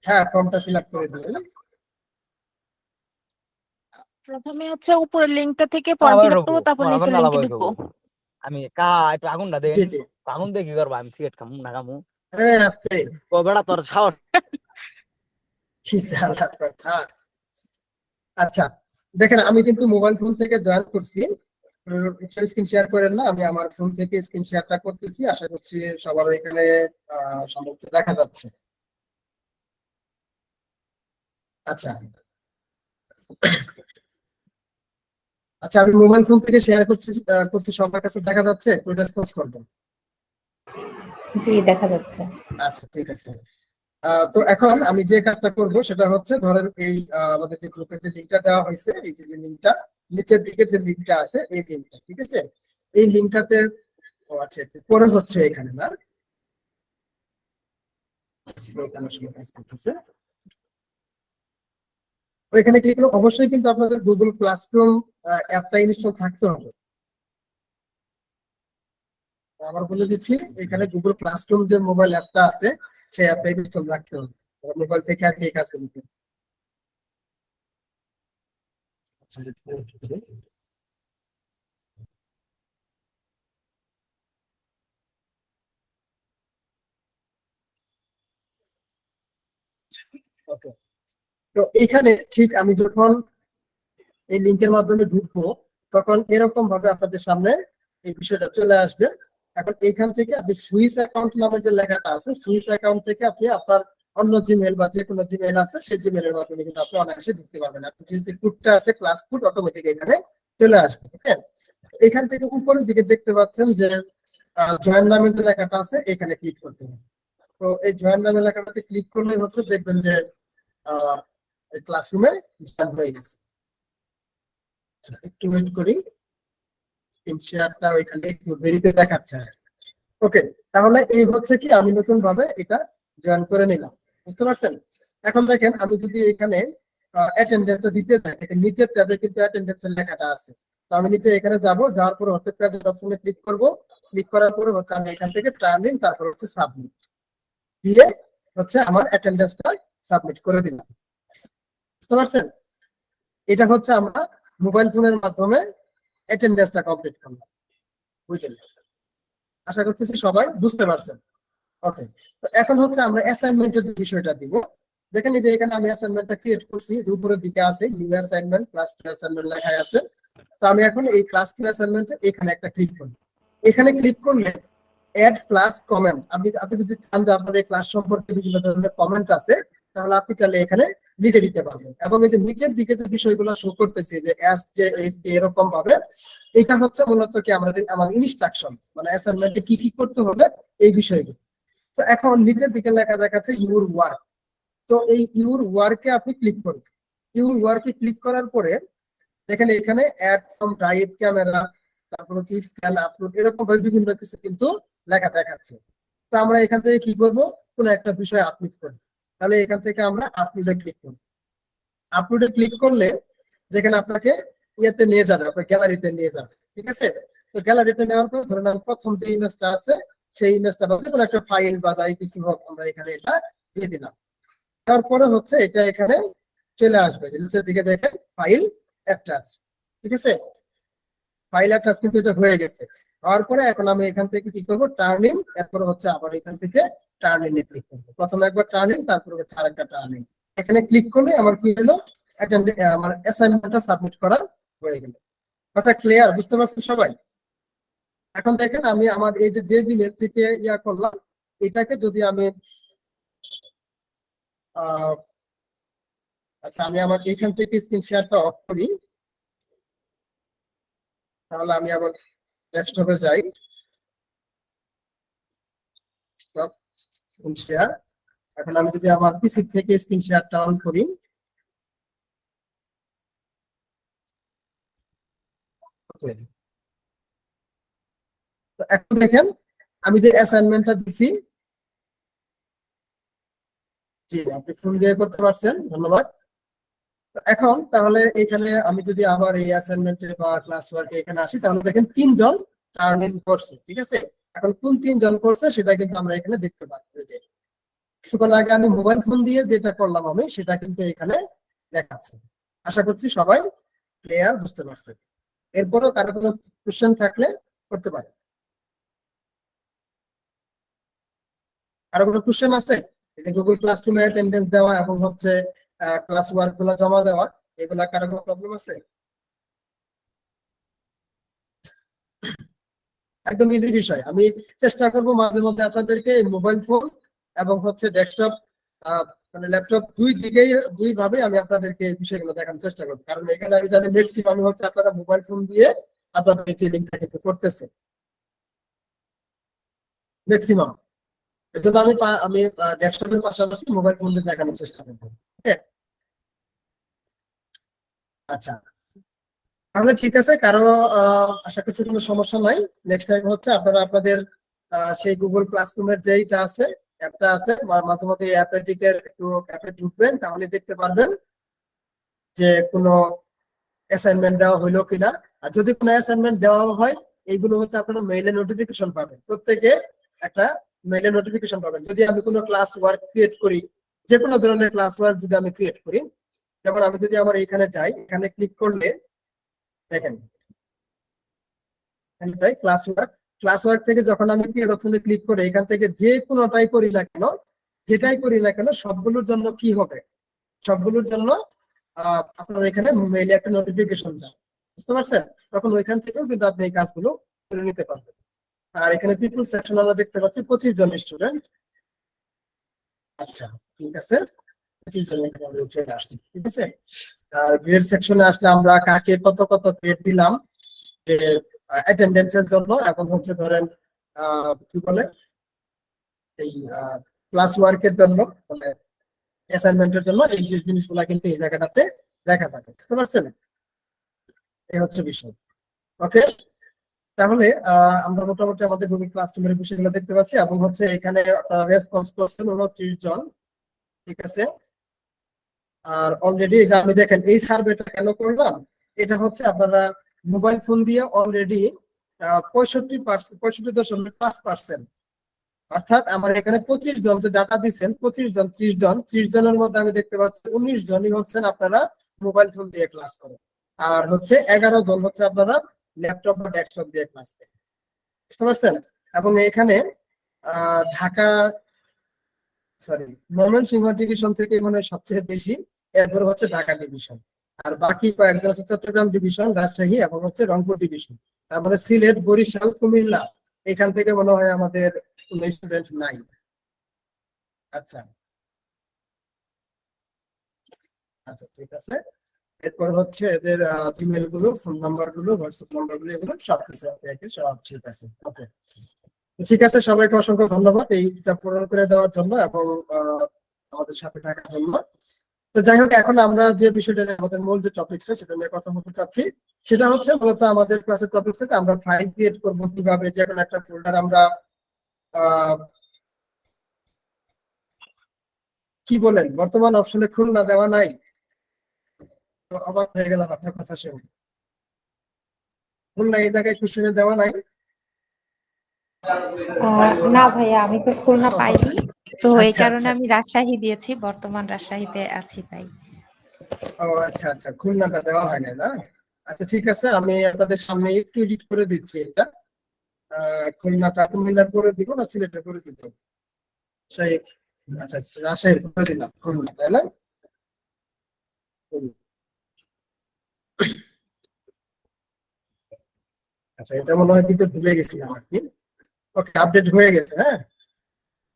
হ্যাঁ, ফর্মটা ফিল আপ করে দিবেন। প্রথমে হচ্ছে উপরের লিংকটা থেকে ফর্ম আবার ফিল আপ ঢুকবো, করবো, তারপর তোমার আবার নিচের নালা লিংকে বয়ে ঢুকবো। খাবো। আমি একটু আগুনটা দেন। জি জি, আগুন দিয়ে কি করবো, আমি সিগারেট খামু না খামু? হ্যাঁ আস্তে, ও বেড়া তোর সাহস। কি জ্বালা কথা। আচ্ছা, দেখেন আমি কিন্তু মোবাইল ফোন থেকে জয়েন করছি। স্ক্রিন শেয়ার করেন না, আমি আমার ফোন থেকে স্ক্রিন শেয়ারটা করতেছি, আশা করছি সবার এখানে সম্ভবত দেখা যাচ্ছে। আচ্ছা, আচ্ছা, আমি মোবাইল ফোন থেকে শেয়ার করছি সবার কাছে দেখা যাচ্ছে, তো রেসপন্স করবেন। জি, দেখা যাচ্ছে। আচ্ছা, ঠিক আছে। তো এখন আমি যে কাজটা করব সেটা হচ্ছে, ধরেন এই আমাদের যে গ্রুপের যে লিঙ্কটা দেওয়া হয়েছে, এই যে লিঙ্কটা নিচের দিকে যে লিঙ্কটা আছে, এই লিঙ্কটা, ঠিক আছে, এই লিঙ্কটাতে, ও আচ্ছা, একটু পরে হচ্ছে এখানে না, এখানে আসলে কাজ করতেছে। তো এখানে ক্লিক করলে অবশ্যই কিন্তু আপনাদের গুগল ক্লাসরুম অ্যাপটা ইনস্টল থাকতে হবে। আবার বলে দিচ্ছি, এখানে গুগল ক্লাসরুম যে মোবাইল অ্যাপটা আছে, সেই অ্যাপটা ইনস্টল রাখতে হবে। মোবাইল থেকে আর কি এই কাজ করতে হবে। ওকে, তো এখানে ঠিক আমি যখন এই লিংকের মাধ্যমে ঢুকবো, তখন এরকম ভাবে আপনাদের সামনে এই বিষয়টা চলে আসবে। এখন এখান থেকে আপনি সুইস অ্যাকাউন্ট নামের যে লেখাটা আছে, সুইস অ্যাকাউন্ট থেকে আপনি আপনার অন্য জিমেল বা যে কোনো জিমেল আছে, সেই জিমেলের মাধ্যমে কিন্তু আপনি অনায়াসে ঢুকতে পারবেন। আপনি যে কোডটা আছে, ক্লাস কোড, অটোমেটিক এখানে চলে আসবে। হ্যাঁ, এখান থেকে উপরের দিকে দেখতে পাচ্ছেন যে জয়েন নামের যে লেখাটা আছে, এখানে ক্লিক করতে হবে। তো এই জয়েন নামের লেখাটাতে ক্লিক করলে হচ্ছে দেখবেন যে ক্লাসরুমে জয়েন হয়ে গেছে। একটু ওয়েট করি, স্ক্রিন শেয়ারটা ওইখানে একটু দেরিতে দেখাচ্ছে। ওকে, তাহলে এই হচ্ছে কি, আমি নতুন ভাবে এটা জয়েন করে নিলাম, বুঝতে পারছেন? এখন দেখেন, আমি যদি এখানে অ্যাটেন্ডেন্সটা দিতে চাই, দেখেন নিচের ট্যাবে কিন্তু অ্যাটেন্ডেন্সের লেখাটা আছে। তো আমি নিচে এখানে যাব, যাওয়ার পরে হচ্ছে প্রেজেন্ট অপশনে ক্লিক করব। ক্লিক করার পরে হচ্ছে আমি এখান থেকে টার্ন ইন, তারপর হচ্ছে সাবমিট দিয়ে হচ্ছে আমার অ্যাটেন্ডেন্সটা সাবমিট করে দিলাম, বুঝতে পারছেন? এটা হচ্ছে আমরা মোবাইল ফোনের মাধ্যমে অ্যাটেন্ডেন্সটা কমপ্লিট করলাম, বুঝলেন? আশা করতেছি সবাই বুঝতে পারছেন। ওকে, তো এখন হচ্ছে আমরা অ্যাসাইনমেন্টের যে বিষয়টা দিব। দেখেন এই যে এখানে আমি অ্যাসাইনমেন্টটা ক্রিয়েট করছি, উপরের দিকে আছে নিউ অ্যাসাইনমেন্ট, ক্লাস 2 অ্যাসাইনমেন্ট লেখা আছে। তো আমি এখন এই ক্লাস 2 অ্যাসাইনমেন্টে এখানে একটা ক্লিক করি। এখানে ক্লিক করলে অ্যাড ক্লাস কমেন্ট, আপনি যদি চান যে আপনার এই ক্লাস সম্পর্কে বিভিন্ন ধরনের কমেন্ট আছে, তাহলে আপনি চাইলে এখানে লিখে দিতে পারবেন। এবং এই যে নিচের দিকে যে বিষয়গুলো শো করতেছে, যে এস জে এস এরকম ভাবে, এটা হচ্ছে মূলত কি আমার ইনস্ট্রাকশন, মানে অ্যাসাইনমেন্টে কি কি করতে হবে এই বিষয়গুলো। তো এখন নিচের দিকে লেখা দেখাচ্ছে ইউর ওয়ার্ক। তো এই ইউর ওয়ার্কে আপনি ক্লিক করবেন। ইউর ওয়ার্কে ক্লিক করার পরে দেখেন এখানে অ্যাড ফ্রম ড্রাইভ ক্যামেরা, তারপর হচ্ছে স্ক্যান আপলোড, এরকম ভাবে বিভিন্ন কিছু কিন্তু লেখা দেখাচ্ছে। তো আমরা এখান থেকে কি করব, কোনো একটা বিষয় আপলোড করব। তাহলে এখান থেকে আমরা আপলোডে ক্লিক করব। আপলোডে ক্লিক করলে দেখেন আপনাকে ইয়েতে নিয়ে যাবে, আপনার গ্যালারিতে নিয়ে যাবে, ঠিক আছে? তো গ্যালারিতে নেওয়ার পর ধরেন আমি প্রথম যে ইমেজটা আছে, সেই ইমেজটা বা কোনো একটা ফাইল বা যাই কিছু হোক, আমরা এখানে এটা দিয়ে দিলাম। তারপরে হচ্ছে এটা এখানে চলে আসবে, নিচের দিকে দেখেন ফাইল অ্যাটাচ, ঠিক আছে? ফাইল অ্যাটাচ কিন্তু এটা হয়ে গেছে। হওয়ার পরে এখন আমি এখান থেকে কি করবো, টার্নিং, এরপরে হচ্ছে আবার এখান থেকে টার্নিং এ ক্লিক করবো। প্রথমে একবার টার্নিং, তারপরে হচ্ছে আরেকটা টার্নিং। এখানে ক্লিক করলে আমার কি হলো, আমার অ্যাসাইনমেন্টটা সাবমিট করা হয়ে গেল। কথা ক্লিয়ার, বুঝতে পারছেন সবাই? এখন দেখেন আমি আমার এই যে জিমেল থেকে ইয়া করলাম, এটাকে যদি আমি আচ্ছা, আমি আমার এখান থেকে স্ক্রিন শেয়ারটা অফ করি, তাহলে আমি আবার ডেস্কটপে যাই, স্ক্রিন শেয়ার। এখন আমি যদি আমার পিসি থেকে স্ক্রিন শেয়ারটা অন করি, তো এখন দেখেন আমি যে অ্যাসাইনমেন্টটা দিছি, জি আপনি ফোন দিয়ে করতে পারছেন, ধন্যবাদ। এখন তাহলে এখানে আমি যদি আবার এই অ্যাসাইনমেন্টে বা ক্লাস ওয়ার্কে এখানে আসি, তাহলে দেখেন 3 জন টার্ন ইন করছে, ঠিক আছে? এখন কোন 3 জন করছে সেটা কিন্তু আমরা এখানে দেখতে পাচ্ছি। যে কিছুক্ষণ আগে আমি মোবাইল ফোন দিয়ে যেটা করলাম আমি, সেটা কিন্তু এখানে দেখাচ্ছে। আশা করছি সবাই ক্লিয়ার, বুঝতে পারছেন। এরপরও কারো কোনো কোশ্চেন থাকলে করতে পারে। কারো কোনো কোশ্চেন আছে? গুগল ক্লাসরুমে অ্যাটেন্ডেন্স দেওয়া এবং হচ্ছে ক্লাস ওয়ার্ক গুলো জমা দেওয়া, এগুলা কারো কোনো প্রবলেম আছে? একদম ইজি বিষয়। আমি চেষ্টা করব মাঝে মধ্যে আপনাদেরকে মোবাইল ফোন এবং হচ্ছে ডেস্কটপ মানে ল্যাপটপ দুই ভাবে আমি আপনাদেরকে এই বিষয়গুলো দেখানোর চেষ্টা করব, কারণ এখানে আমি জানি ম্যাক্সিমাম হচ্ছে আপনারা মোবাইল ফোন দিয়ে আপনাদের এই ট্রেনিংটা কিন্তু করতেছে ম্যাক্সিমাম। এর জন্য আমি ডেস্কটপের পাশাপাশি মোবাইল ফোন দিয়ে দেখানোর চেষ্টা করবো। ওকে, আচ্ছা, তাহলে ঠিক আছে, কারো আশা করছি কোনো সমস্যা নাই। নেক্সট টাইম হচ্ছে আপনারা আপনাদের সেই গুগল ক্লাসরুমের যেইটা আছে, অ্যাপটা আছে, মাঝে মধ্যে অ্যাপের একটু অ্যাপে ঢুকবেন, তাহলে দেখতে পারবেন যে কোনো অ্যাসাইনমেন্ট দেওয়া হইলো কিনা। আর যদি কোনো অ্যাসাইনমেন্ট দেওয়া হয়, এইগুলো হচ্ছে আপনারা মেইলে নোটিফিকেশন পাবেন, প্রত্যেকে একটা মেইলে নোটিফিকেশন পাবেন। যদি আমি কোনো ক্লাস ওয়ার্ক ক্রিয়েট করি, যে কোনো ধরনের ক্লাস ওয়ার্ক যদি আমি ক্রিয়েট করি, যেমন আমি যদি আমার এখানে যাই, এখানে ক্লিক করলে দেখেন ক্লাস ওয়ার্ক থেকে যখন আমি ক্রিয়েট অপশনে ক্লিক করে এখান থেকে যে কোনোটাই করি না কেন, যেটাই করি না কেন, সবগুলোর জন্য কি হবে, সবগুলোর জন্য আপনার এখানে মেইলে একটা নোটিফিকেশন যায়, বুঝতে পারছেন? তখন ওইখান থেকেও কিন্তু আপনি এই কাজগুলো করে নিতে পারবেন। আর এখানে পিপল সেকশন আমরা দেখতে পাচ্ছি 25 জন স্টুডেন্ট। আচ্ছা, ঠিক আছে, 25 জন এখানে চলে আসছে, ঠিক আছে। আর গ্রেড সেকশনে আসলে আমরা কাকে কত কত গ্রেড দিলাম, যে অ্যাটেন্ডেন্সের জন্য, এখন হচ্ছে ধরেন কি বলে এই ক্লাস ওয়ার্কের জন্য, মানে অ্যাসাইনমেন্টের জন্য, এই যে জিনিসগুলো কিন্তু এই জায়গাটাতে দেখা থাকে, বুঝতে পারছেন? এই হচ্ছে বিষয়। ওকে, তাহলে আমরা মোটামুটি আমাদের গুগল ক্লাসরুমের বিষয়গুলো দেখতে পাচ্ছি, এবং হচ্ছে এখানে রেসপন্স করছেন 29 জন, ঠিক আছে। আর অলরেডি আমি দেখেন এই সার্ভেটা কেন করলাম, এটা হচ্ছে আপনারা মোবাইল ফোন দিয়ে অলরেডি 65.5%, অর্থাৎ আমার এখানে 25 জন যে ডাটা দিচ্ছেন, 25 জন 30 জনের মধ্যে আমি দেখতে পাচ্ছি 19 জনই হচ্ছেন আপনারা মোবাইল ফোন দিয়ে ক্লাস করেন, আর হচ্ছে 11 জন হচ্ছে আপনারা ল্যাপটপ বা ডেস্কটপ দিয়ে ক্লাস করেন, বুঝতে পারছেন? এবং এখানে ঢাকা ময়মনসিংহ ডিভিশন থেকে মানে সবচেয়ে বেশি, এরপর হচ্ছে ঢাকা ডিভিশন, আর বাকি কয়েকজন আছে চট্টগ্রাম ডিভিশন, রাজশাহী এবং হচ্ছে রংপুর ডিভিশন। তারপরে সিলেট, বরিশাল, কুমিল্লা, এখান থেকে মনে হয় আমাদের কোনো স্টুডেন্ট নাই। আচ্ছা আচ্ছা, ঠিক আছে। এরপর হচ্ছে এদের জিমেল গুলো, ফোন নাম্বার গুলো, হোয়াটসঅ্যাপ নাম্বার গুলো, এগুলো সবকিছু সব ঠিক আছে। ওকে, ঠিক আছে, সবাইকে অসংখ্য ধন্যবাদ এইটা পূরণ করে দেওয়ার জন্য এবং আমাদের সাথে থাকার জন্য। তো যাই হোক, এখন আমরা যে বিষয়টা নিয়ে আমাদের মূল যে টপিকটা সেটা নিয়ে কথা বলতে চাচ্ছি, সেটা হচ্ছে মূলত আমাদের ক্লাসের টপিক থেকে আমরা ফাইল ক্রিয়েট করব কিভাবে, যে কোনো একটা ফোল্ডার আমরা কি বলেন বর্তমান অপশনে খুলনা দেওয়া নাই, তো অবাক হয়ে গেলাম আপনার কথা শুনে। খুলনা এই জায়গায় কোশ্চেনে দেওয়া নাই। না ভাইয়া, আমি তো খুলনা পাইনি, তো এই আচ্ছা কারণে আচ্ছা, আমি রাজশাহী দিয়েছি, বর্তমান রাজশাহীতে আছি তাই। ও আচ্ছা আচ্ছা, খুলনাটা দেওয়া হয় না। আচ্ছা ঠিক আছে, আমি আপনাদের সামনে একটু এডিট করে দিচ্ছি এটা। খুলনাটা কুমিল্লার করে দিব না সিলেটের করে দিব? সেই, আচ্ছা রাজশাহীর করে দিলাম, খুলনা, তাই না? আচ্ছা, এটা মনে হয় দিতে ভুলে গেছিলাম আর কি। ওকে, আপডেট হয়ে গেছে, হ্যাঁ।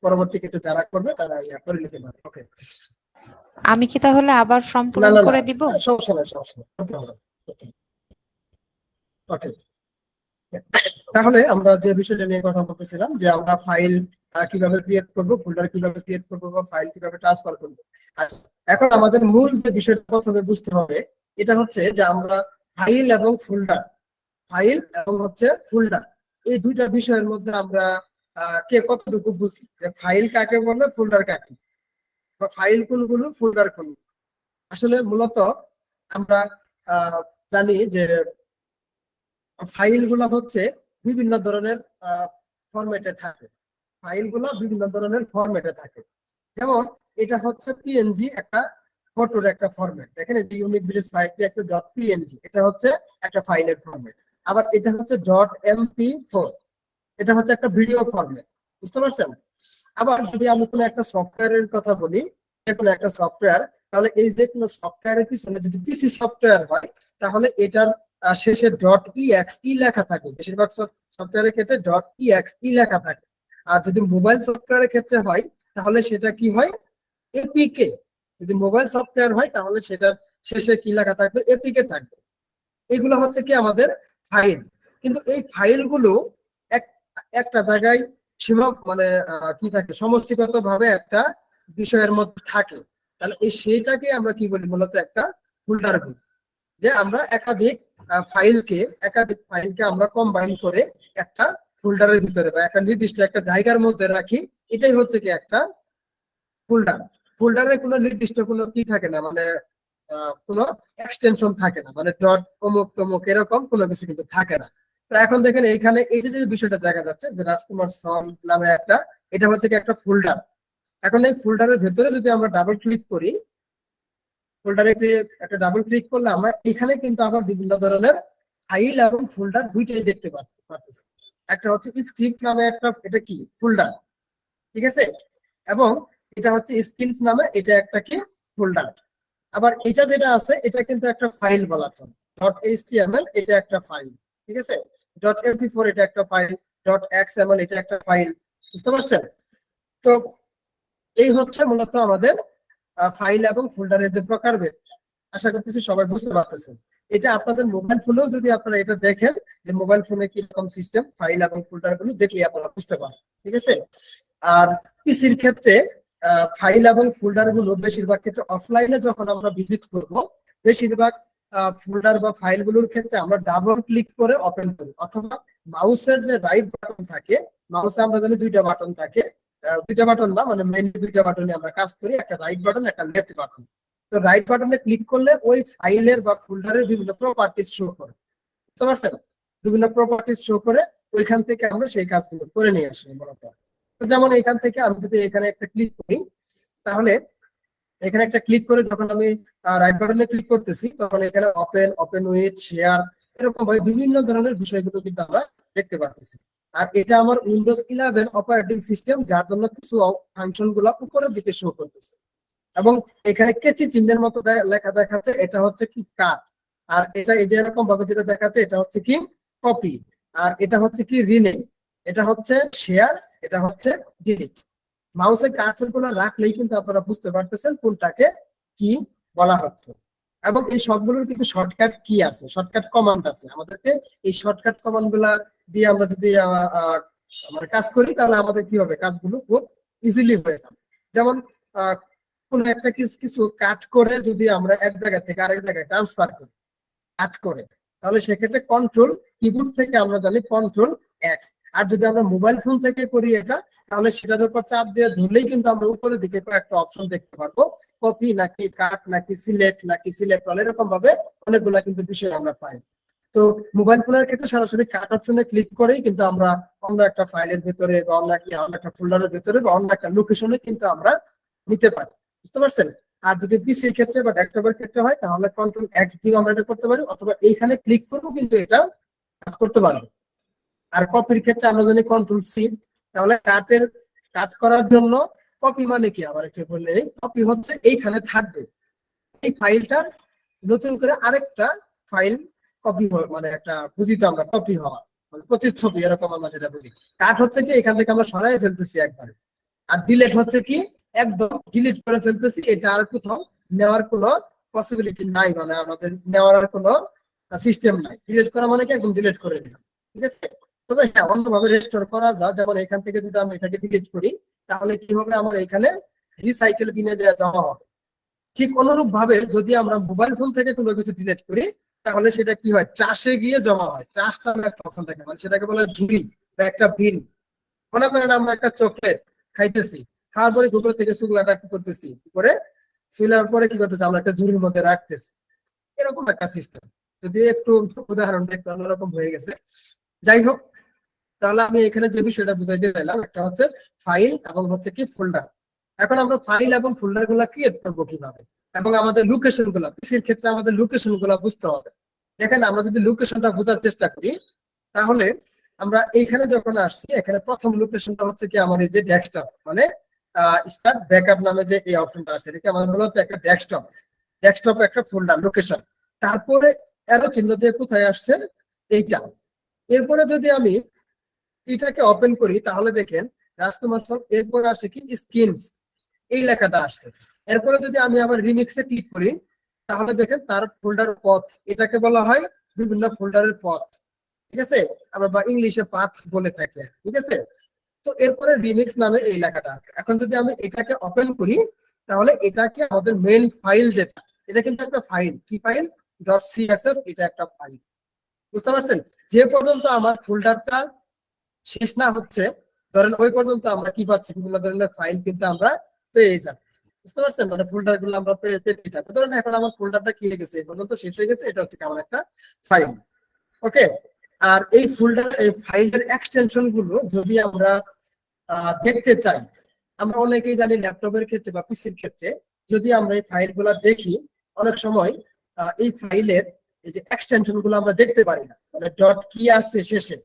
পরবর্তী ক্ষেত্রে যারা করবে তারা ইয়া করে নিতে পারে। ওকে, আমি কি তাহলে আবার ফর্ম না পূরণ না না, করে দিব? সমস্যা নাই, সমস্যা নাই, করতে হবে। ওকে, তাহলে আমরা যে বিষয়টা নিয়ে কথা বলতেছিলাম, যে আমরা ফাইল কিভাবে ক্রিয়েট করব, ফোল্ডার কিভাবে ক্রিয়েট করব, বা ফাইল কিভাবে ট্রান্সফার করব। আচ্ছা, এখন আমাদের মূল যে বিষয়টা প্রথমে বুঝতে হবে, এটা হচ্ছে যে আমরা ফাইল এবং ফোল্ডার, ফাইল এবং হচ্ছে ফোল্ডার, এই দুইটা বিষয়ের মধ্যে আমরা কে কতটুকু বুঝি, যে ফাইল কাকে বলে, ফোল্ডার কাকে, বা ফাইল কোনগুলো, ফোল্ডার কোনগুলো। আসলে মূলত আমরা জানি যে ফাইলগুলো হচ্ছে বিভিন্ন ধরনের ফরম্যাটে থাকে, ফাইলগুলো বিভিন্ন ধরনের ফরম্যাটে থাকে। যেমন এটা হচ্ছে পিএনজি, একটা ফটোর একটা ফরম্যাট, দেখেন এই যে ইউনিক ভিলেজ ফাইল একটা ডট পিএনজি, এটা হচ্ছে একটা ফাইলের ফরম্যাট। আবার এটা হচ্ছে ডট এমপি4, এটা হচ্ছে একটা ভিডিও ফরম্যাট, বুঝতে পারছেন? আবার যদি আমি কোনো একটা সফটওয়্যারের কথা বলি, যে কোনো একটা সফটওয়্যার, তাহলে এই যে কোনো সফটওয়্যারের পিছনে যদি পিসি সফটওয়্যার হয়, তাহলে এটার শেষে ডট ইএক্সই লেখা থাকে, বেশিরভাগ সফটওয়্যারের ক্ষেত্রে ডট ইএক্সই লেখা থাকে। আর যদি মোবাইল সফটওয়্যারের ক্ষেত্রে হয়, তাহলে সেটা কি হয়, এপিকে। যদি মোবাইল সফটওয়্যার হয় তাহলে সেটার শেষে কি লেখা থাকবে, এপিকে থাকবে। এগুলো হচ্ছে কি আমাদের ফাইল। কিন্তু এই ফাইলগুলো একটা জায়গায় সীমা মানে কি থাকে, সমষ্টিগত ভাবে একটা বিষয়ের মধ্যে থাকে। তাহলে এই সেইটাকে আমরা কি বলি, মূলত একটা ফোল্ডার বলি। যে আমরা একাধিক ফাইলকে আমরা কম্বাইন করে একটা ফোল্ডারের ভিতরে বা একটা নির্দিষ্ট একটা জায়গার মধ্যে রাখি, এটাই হচ্ছে কি একটা ফোল্ডার। ফোল্ডারে কোনো নির্দিষ্ট কোনো কি থাকে না, মানে কোনো এক্সটেনশন থাকে না, মানে ডট অমুক তমুক এরকম কোনো কিছু কিন্তু থাকে না। তো এখন দেখেন এইখানে এই যে বিষয়টা দেখা যাচ্ছে যে রাজকুমার সন নামে একটা, এটা হচ্ছে কি একটা ফোল্ডার। এখন এই ফোল্ডারের ভেতরে যদি আমরা ডাবল ক্লিক করি, ফোল্ডারে একটা ডাবল ক্লিক করলে আমরা এখানে কিন্তু আবার বিভিন্ন ধরনের ফাইল এবং ফোল্ডার দুইটাই দেখতে পাচ্ছি। একটা হচ্ছে স্ক্রিপ্ট নামে একটা, এটা কি ফোল্ডার, ঠিক আছে, এবং এটা হচ্ছে স্কিলস নামে, এটা একটা কি ফোল্ডার। আবার এটা যেটা আছে এটা কিন্তু একটা ফাইল বলা চলে, .html এটা একটা ফাইল, ঠিক আছে, .mp4 এটা একটা ফাইল, .xml এটা একটা ফাইল, বুঝতে পারছেন? তো এই হচ্ছে মূলত আমাদের ফাইল এবং ফোল্ডারের যে প্রকারভেদ। আশা করতেছি সবাই বুঝতে পারতেছেন। এটা আপনাদের মোবাইল ফোনেও যদি আপনারা এটা দেখেন যে মোবাইল ফোনে কি রকম সিস্টেম, ফাইল এবং ফোল্ডার গুলো দেখলে আপনারা বুঝতে পারেন, ঠিক আছে। আর পিসির ক্ষেত্রে ফাইল এবং ফোল্ডার গুলো বেশিরভাগ ক্ষেত্রে অফলাইনে যখন আমরা ভিজিট করব, বেশিরভাগ ফোল্ডার বা ফাইল গুলোর ক্ষেত্রে আমরা ডাবল ক্লিক করে ওপেন করি, অথবা মাউসের যে রাইট বাটন থাকে, মাউসে আমরা জানি দুইটা বাটন থাকে, দুইটা বাটন না, মানে মেইনলি দুইটা বাটনে আমরা কাজ করি, একটা রাইট বাটন একটা লেফট বাটন। তো রাইট বাটনে ক্লিক করলে ওই ফাইলের বা ফোল্ডারের বিভিন্ন প্রপার্টিজ শো করে, বুঝতে পারছেন? বিভিন্ন প্রপার্টিজ শো করে ওইখান থেকে আমরা সেই কাজগুলো করে নিয়ে আসি মূলত। তো যেমন এখান থেকে আমি যদি এখানে একটা ক্লিক করি, তাহলে এখানে একটা ক্লিক করে যখন আমি রাইট বাটনে ক্লিক করতেছি, তখন এখানে ওপেন উইথ, শেয়ার, এরকম ভাবে বিভিন্ন ধরনের বিষয়গুলো কিন্তু আমরা দেখতে পাচ্ছি। আর এটা আমার উইন্ডোজ 11 অপারেটিং সিস্টেম, যার জন্য কিছু ফাংশন গুলো উপরের দিকে শো করতেছে। এবং এখানে কেচি চিহ্নের মতো লেখা দেখাচ্ছে, এটা হচ্ছে কি কাট। আর এটা এই যে এরকম ভাবে যেটা দেখাচ্ছে, এটা হচ্ছে কি কপি। আর এটা হচ্ছে কি রিনেম, এটা হচ্ছে শেয়ার, এটা হচ্ছে ডিলিট। মাউসের কার্সর গুলো রাখলেই কিন্তু আপনারা বুঝতে পারতেছেন কোনটাকে কি বলা হচ্ছে। এবং এই সবগুলোর কিন্তু শর্টকাট কি আছে, শর্টকাট কমান্ড আছে আমাদেরকে। এই শর্টকাট কমান্ড গুলা দিয়ে আমরা যদি আমরা কাজ করি, তাহলে আমাদের কি হবে, কাজগুলো খুব ইজিলি হয়ে যাবে। যেমন কোন একটা কিছু কাট করে যদি আমরা এক জায়গা থেকে আরেক জায়গায় ট্রান্সফার করি, কাট করে, তাহলে সেক্ষেত্রে কন্ট্রোল কিবোর্ড থেকে আমরা জানি কন্ট্রোল এক্স। আর যদি আমরা মোবাইল ফোন থেকে করি এটা, তাহলে সেটার উপর চাপ দিয়ে ধরলেই কিন্তু আমরা উপরের দিকে একটা অপশন দেখতে পারবো, কপি নাকি কাট নাকি সিলেক্ট নাকি সিলেক্ট অল, এরকম ভাবে অনেকগুলা কিন্তু বিষয় আমরা পাই। তো মোবাইল ফোনের ক্ষেত্রে সরাসরি কাট অপশনে ক্লিক করেই কিন্তু আমরা অন্য একটা ফাইলের ভিতরে বা অন্য একটা ফোল্ডারের ভিতরে বা অন্য একটা লোকেশনে কিন্তু আমরা নিতে পারি, বুঝতে পারছেন? আর যদি পিসির ক্ষেত্রে বা ডেস্কটপের ক্ষেত্রে হয়, তাহলে কন্ট্রোল এক্স দিয়ে আমরা এটা করতে পারি, অথবা এইখানে ক্লিক করেও কিন্তু এটা কাজ করতে পারবো। আর কপির ক্ষেত্রে আমরা জানি কন্ট্রোল সি। তাহলে কাট করার জন্য কপি মানে কি, আবার একটু বললে, কপি হচ্ছে এইখানে থাকবে, এই ফাইলটার নতুন করে আরেকটা ফাইল কপি, মানে একটা বুঝিতে আমরা কপি হওয়া, মানে প্রতিচ্ছবি এরকম আমরা যেটা বুঝি। কাট হচ্ছে কি এখান থেকে আমরা সরাই ফেলতেছি একবারে। আর ডিলিট হচ্ছে কি একদম ডিলিট করে ফেলতেছি, এটা আর কোথাও নেওয়ার কোনো পসিবিলিটি নাই, মানে আমাদের নেওয়ার আর কোনো সিস্টেম নাই। ডিলিট করা মানে কি একদম ডিলিট করে দিলাম, ঠিক আছে। তবে হ্যাঁ, অন্যভাবে রেস্টোর করা যায়। যেমন এখান থেকে যদি আমি এটাকে ডিলিট করি, তাহলে কি হবে, আমার এখানে রিসাইকেল বিনে জমা হবে। ঠিক অনুরূপ ভাবে যদি আমরা মোবাইল ফোন থেকে কোনো কিছু ডিলিট করি, তাহলে সেটা কি হয়, ট্রাশে গিয়ে জমা হয়। ট্রাশ নামে একটা অপশন থাকে, মানে সেটাকে বলে ঝুড়ি বা একটা বিন। মনে করেন আমরা একটা চকলেট খাইতেছি, খাওয়ার পরে গুগল থেকে সুগলাটা কি করতেছি, কি করে সুইলার পরে কি করতেছি, আমরা একটা ঝুড়ির মধ্যে রাখতেছি, এরকম একটা সিস্টেম। যদি একটু উদাহরণটা একটু অন্যরকম হয়ে গেছে, যাই হোক। তাহলে আমি এখানে যে বিষয়টা বুঝাইতে চাইলাম, একটা হচ্ছে ফাইল এবং হচ্ছে কি ফোল্ডার। এখন আমরা ফাইল এবং ফোল্ডার গুলা ক্রিয়েট করবো কিভাবে, এবং আমাদের লোকেশন গুলা, পিসির ক্ষেত্রে আমাদের লোকেশন গুলা বুঝতে হবে। দেখেন আমরা যদি লোকেশনটা বোঝার চেষ্টা করি, তাহলে আমরা এইখানে যখন আসছি, এখানে প্রথম লোকেশনটা হচ্ছে কি আমার এই যে ডেস্কটপ, মানে স্টার্ট ব্যাকআপ নামে যে এই অপশনটা আছে, এটা আমাদের মূলত একটা ডেস্কটপ একটা ফোল্ডার লোকেশন। তারপরে এরো চিহ্ন দিয়ে কোথায় আসছে, এইটা। এরপরে যদি আমি এটাকে ওপেন করি, তাহলে দেখেন রাজকুমার সব, এরপরে আসে কি স্কিনস। এই লেখাটা আসছে। এরপরে যদি আমি আবার রিমিক্সে ক্লিক করি তাহলে দেখেন তার ফোল্ডার পথ, এটাকে বলা হয় বিভিন্ন ফোল্ডারের পথ, ঠিক আছে, আমরা বা ইংলিশে পাথ বলে থাকি, ঠিক আছে। তো এরপরে রিমিক্স নামে এই লেখাটা। এখন যদি আমি এটাকে ওপেন করি তাহলে এটাকে আমাদের মেইন ফাইল যেটা, এটা কিন্তু একটা ফাইল, কি ফাইল, .css, এটা একটা ফাইল, বুঝতে পারছেন। যে পর্যন্ত আমার ফোল্ডারটা শেষ না হচ্ছে ধরেন ওই পর্যন্ত আমরা কি পাচ্ছি, বিভিন্ন ধরনের ফাইল কিন্তু আমরা পেয়ে যাবো, বুঝতে পারছেন, মানে ফোল্ডার গুলো আমরা পেতে থাকি। ধরেন এখন আমার ফোল্ডারটা কি হয়ে গেছে, এই পর্যন্ত শেষ হয়ে গেছে, এটা হচ্ছে আমার একটা ফাইল, ওকে। আর এই ফোল্ডার, এই ফাইলের এক্সটেনশন গুলো যদি আমরা দেখতে চাই, আমরা অনেকেই জানি ল্যাপটপের ক্ষেত্রে বা পিসির ক্ষেত্রে যদি আমরা এই ফাইলগুলো দেখি, অনেক সময় এই ফাইলের এই যে এক্সটেনশন গুলো আমরা দেখতে পারি না, মানে ডট কি আছে শেষে,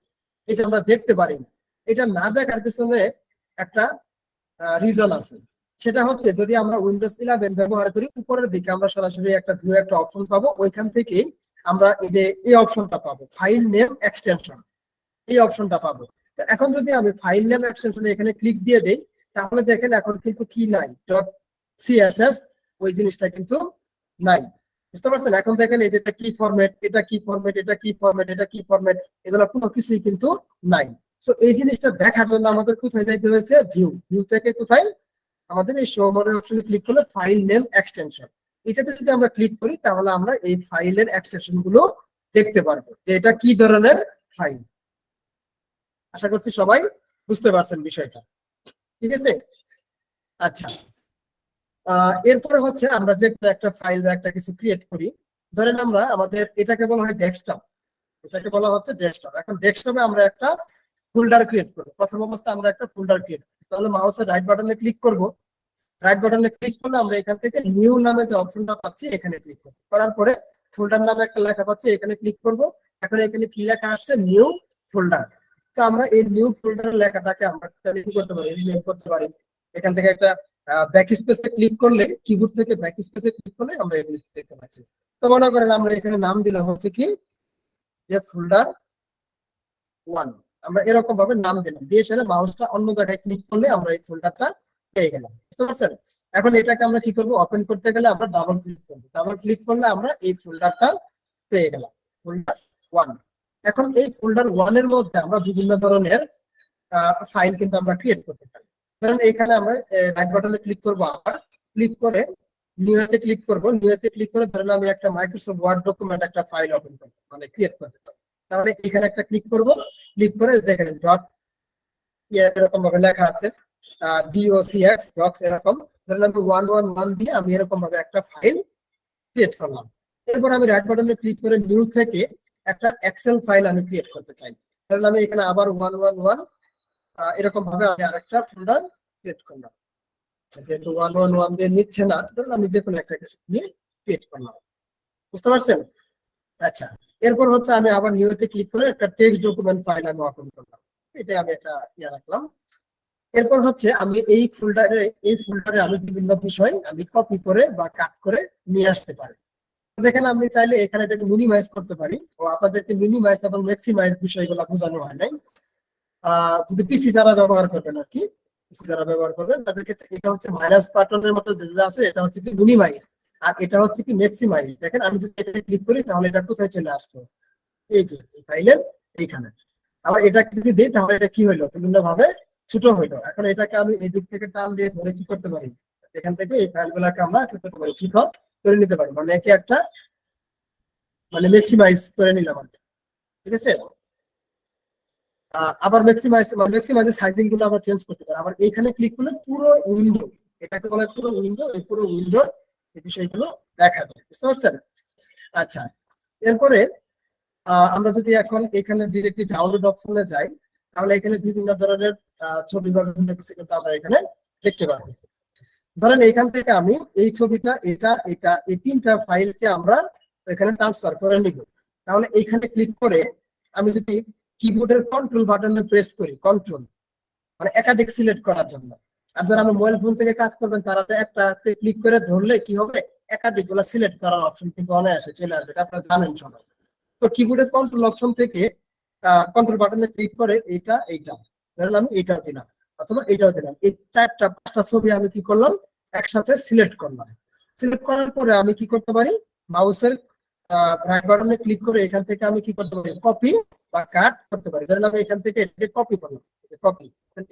এটা আমরা দেখতে পারি না। এটা না দেখার পিছনে একটা রিজন আছে, সেটা হচ্ছে যদি আমরা উইন্ডোজ 11 ব্যবহার করি, উপরের দিকে আমরা সরাসরি একটা ভিউ, একটা অপশন পাবো, ওইখান থেকেই আমরা এই যে এই অপশনটা পাবো, ফাইল নেম এক্সটেনশন, এই অপশনটা পাবো। তো এখন যদি আমি ফাইল নেম এক্সটেনশনে এখানে ক্লিক দিয়ে দেই তাহলে দেখেন এখন কিন্তু কি নাই, .css, ওই জিনিসটা কিন্তু নাই, বুঝতে পারছেন। এখন দেখেন এই যে এটা কি ফরম্যাট, এটা কি ফরম্যাট, এটা কি ফরম্যাট, এটা কি ফরম্যাট, এগুলো কোনো কিছুই কিন্তু নাই। সো এই জিনিসটা দেখার জন্য আমাদের কোথায় যাইতে হয়েছে, ভিউ, ভিউ থেকে কোথায়, আমাদের এই শো মোর অপশনে ক্লিক করলে ফাইল নেম এক্সটেনশন, এটাতে যদি আমরা ক্লিক করি তাহলে আমরা এই ফাইলের এক্সটেনশন গুলো দেখতে পারবো যে এটা কি ধরনের ফাইল। আশা করছি সবাই বুঝতে পারছেন বিষয়টা, ঠিক আছে। আচ্ছা, এরপরে হচ্ছে আমরা যে একটা ফাইল বা একটা কিছু ক্রিয়েট করি, ধরেন আমরা আমাদের এটাকে বলা হয় ডেস্কটপ, এটাকে বলা হচ্ছে ডেস্কটপ। এখন ডেস্কটপে আমরা একটা ফোল্ডার ক্রিয়েট করব, প্রথম অবস্থায় আমরা একটা ফোল্ডার ক্রিয়েট করব, তাহলে মাউসের রাইট বাটনে ক্লিক করব, রাইট বাটনে ক্লিক করলে আমরা এখান থেকে নিউ নামে যে অপশনটা পাচ্ছি এখানে ক্লিক করব, করার পরে ফোল্ডার নামে একটা লেখা পাচ্ছি, এখানে ক্লিক করব। এখন এখানে কি লেখা আসছে, নিউ ফোল্ডার। তো আমরা এই নিউ ফোল্ডারের লেখাটাকে আমরা কি করতে পারি, রিনেম করতে পারি। এখান থেকে একটা ব্যাক স্পেসে ক্লিক করলে, কিবোর্ড থেকে ব্যাক স্পেসে ক্লিক করলে আমরা এগুলো দেখতে পাচ্ছি। তো মনে করেন আমরা এখানে নাম দিলাম হচ্ছে কি যে ফোল্ডার 1, আমরা এরকম ভাবে নাম দিলাম, দিয়ে সেটা মাউসটা অন্য জায়গায় ক্লিক করলে আমরা এই ফোল্ডারটা পেয়ে গেলাম, বুঝতে পারছেন। এখন এটাকে আমরা কি করব, ওপেন করতে গেলে আমরা ডাবল ক্লিক করব, ডাবল ক্লিক করলে আমরা এই ফোল্ডারটা পেয়ে গেলাম, ফোল্ডার 1। এখন এই ফোল্ডার 1 এর মধ্যে আমরা বিভিন্ন ধরনের ফাইল কিন্তু আমরা ক্রিয়েট করতে পারি। ধরেন এখানে আমরা রাইট বাটনে ক্লিক করব, আবার ক্লিক করে নিউতে ক্লিক করব, নিউতে ক্লিক করে ধরেন আমি একটা মাইক্রোসফট ওয়ার্ড ডকুমেন্ট একটা ফাইল ওপেন করব, মানে ক্রিয়েট করতে চাই, তাহলে এখানে একটা ক্লিক করব, ক্লিক করে দেখেন ডট এরকম ভাবে লেখা আছে docx ডক্স, এরকম ধরেন আমি 111 দিয়ে আমি এরকম ভাবে একটা ফাইল ক্রিয়েট করলাম। এরপর আমি রাইট বাটনে ক্লিক করে নিউ থেকে একটা এক্সেল ফাইল আমি ক্রিয়েট করতে চাই, ধরেন আমি এখানে আবার 111 এরকম ভাবে আমি আরেকটা ফোল্ডার ক্রিয়েট করলাম, যেহেতু 111 দিয়ে নিচ্ছে না, ধরুন আমি যে কোনো একটা কিছু নিয়ে ক্রিয়েট করলাম, বুঝতে পারছেন। আচ্ছা, এরপর হচ্ছে আমি আবার নিউতে ক্লিক করে একটা টেক্সট ডকুমেন্ট ফাইল আমি ওপেন করলাম, এটা আমি একটা রাখলাম। এরপর হচ্ছে আমি এই ফোল্ডারে আমি বিভিন্ন বিষয় আমি কপি করে বা কাট করে নিয়ে আসতে পারি। দেখেন আমি চাইলে এখানে এটাকে মিনিমাইজ করতে পারি, ও আপনাদেরকে মিনিমাইজ এবং ম্যাক্সিমাইজ বিষয়গুলো বোঝানো হয় নাই। যদি পিসি যারা ব্যবহার করবেন আর কি, পিসি যারা ব্যবহার করবেন তাদেরকে এটা হচ্ছে মাইনাস বাটনের মতো যেটা আছে, এটা হচ্ছে কি মিনিমাইজ, আর এটা হচ্ছে কি ম্যাক্সিমাইজ। দেখেন আমি যদি এখানে ক্লিক করি তাহলে এটা কোথায় চলে আসলো, এই যে এই ফাইলের এইখানে। আবার এটা যদি দিই তাহলে এটা কি হইলো, বিভিন্ন ভাবে ছোট হইলো। এখন এটাকে আমি এই দিক থেকে টান দিয়ে ধরে কি করতে পারি, এখান থেকে এই ফাইলগুলোকে আমরা কি করতে পারি, ছোট করে নিতে পারি, মানে একে একটা মানে ম্যাক্সিমাইজ করে নিলাম, ঠিক আছে। আবার ম্যাক্সিমাইজের সাইজিং গুলো আমরা চেঞ্জ করতে পারি। আবার এখানে ক্লিক করলে পুরো উইন্ডো, এটাকে বলা হয় পুরো উইন্ডো, এই পুরো উইন্ডোর এই বিষয়গুলো দেখা যায়, বুঝতে পারছেন। আচ্ছা, এরপরে আমরা যদি এখন এখানে ডিরেক্টলি ডাউনলোড অপশনে যাই তাহলে এখানে বিভিন্ন ধরনের ছবি বা বিভিন্ন কিছু কিন্তু আমরা এখানে দেখতে পাবো। ধরেন এখান থেকে আমি এই ছবিটা, এটা এটা এই তিনটা ফাইলকে আমরা এখানে ট্রান্সফার করে নিব। তাহলে এইখানে ক্লিক করে আমি যদি কিবোর্ডের কন্ট্রোল বাটনে প্রেস করি, কন্ট্রোল মানে একাধিক সিলেক্ট করার জন্য, আর যারা মোবাইল ফোন থেকে কাজ করবেন তারা তো একটা ক্লিক করে ধরলে কি হবে, একাধিক গুলা সিলেক্ট করার অপশন কিন্তু অনায়াসে চলে আসবে, এটা আপনারা জানেন সবাই। তো কিবোর্ডের কন্ট্রোল অপশন থেকে কন্ট্রোল বাটনে ক্লিক করে এইটা ধরেন আমি এইটাও দিলাম অথবা এইটাও দিলাম, এই 4টা 5টা ছবি আমি কি করলাম একসাথে সিলেক্ট করলাম। সিলেক্ট করার পরে আমি কি করতে পারি, মাউসের রাইট বাটনে ক্লিক করে এখান থেকে আমি কি করতে পারি, কপি বা কাট করতে পারি। ধরেন আমি এখান থেকে এটাকে কপি করলাম, কপি,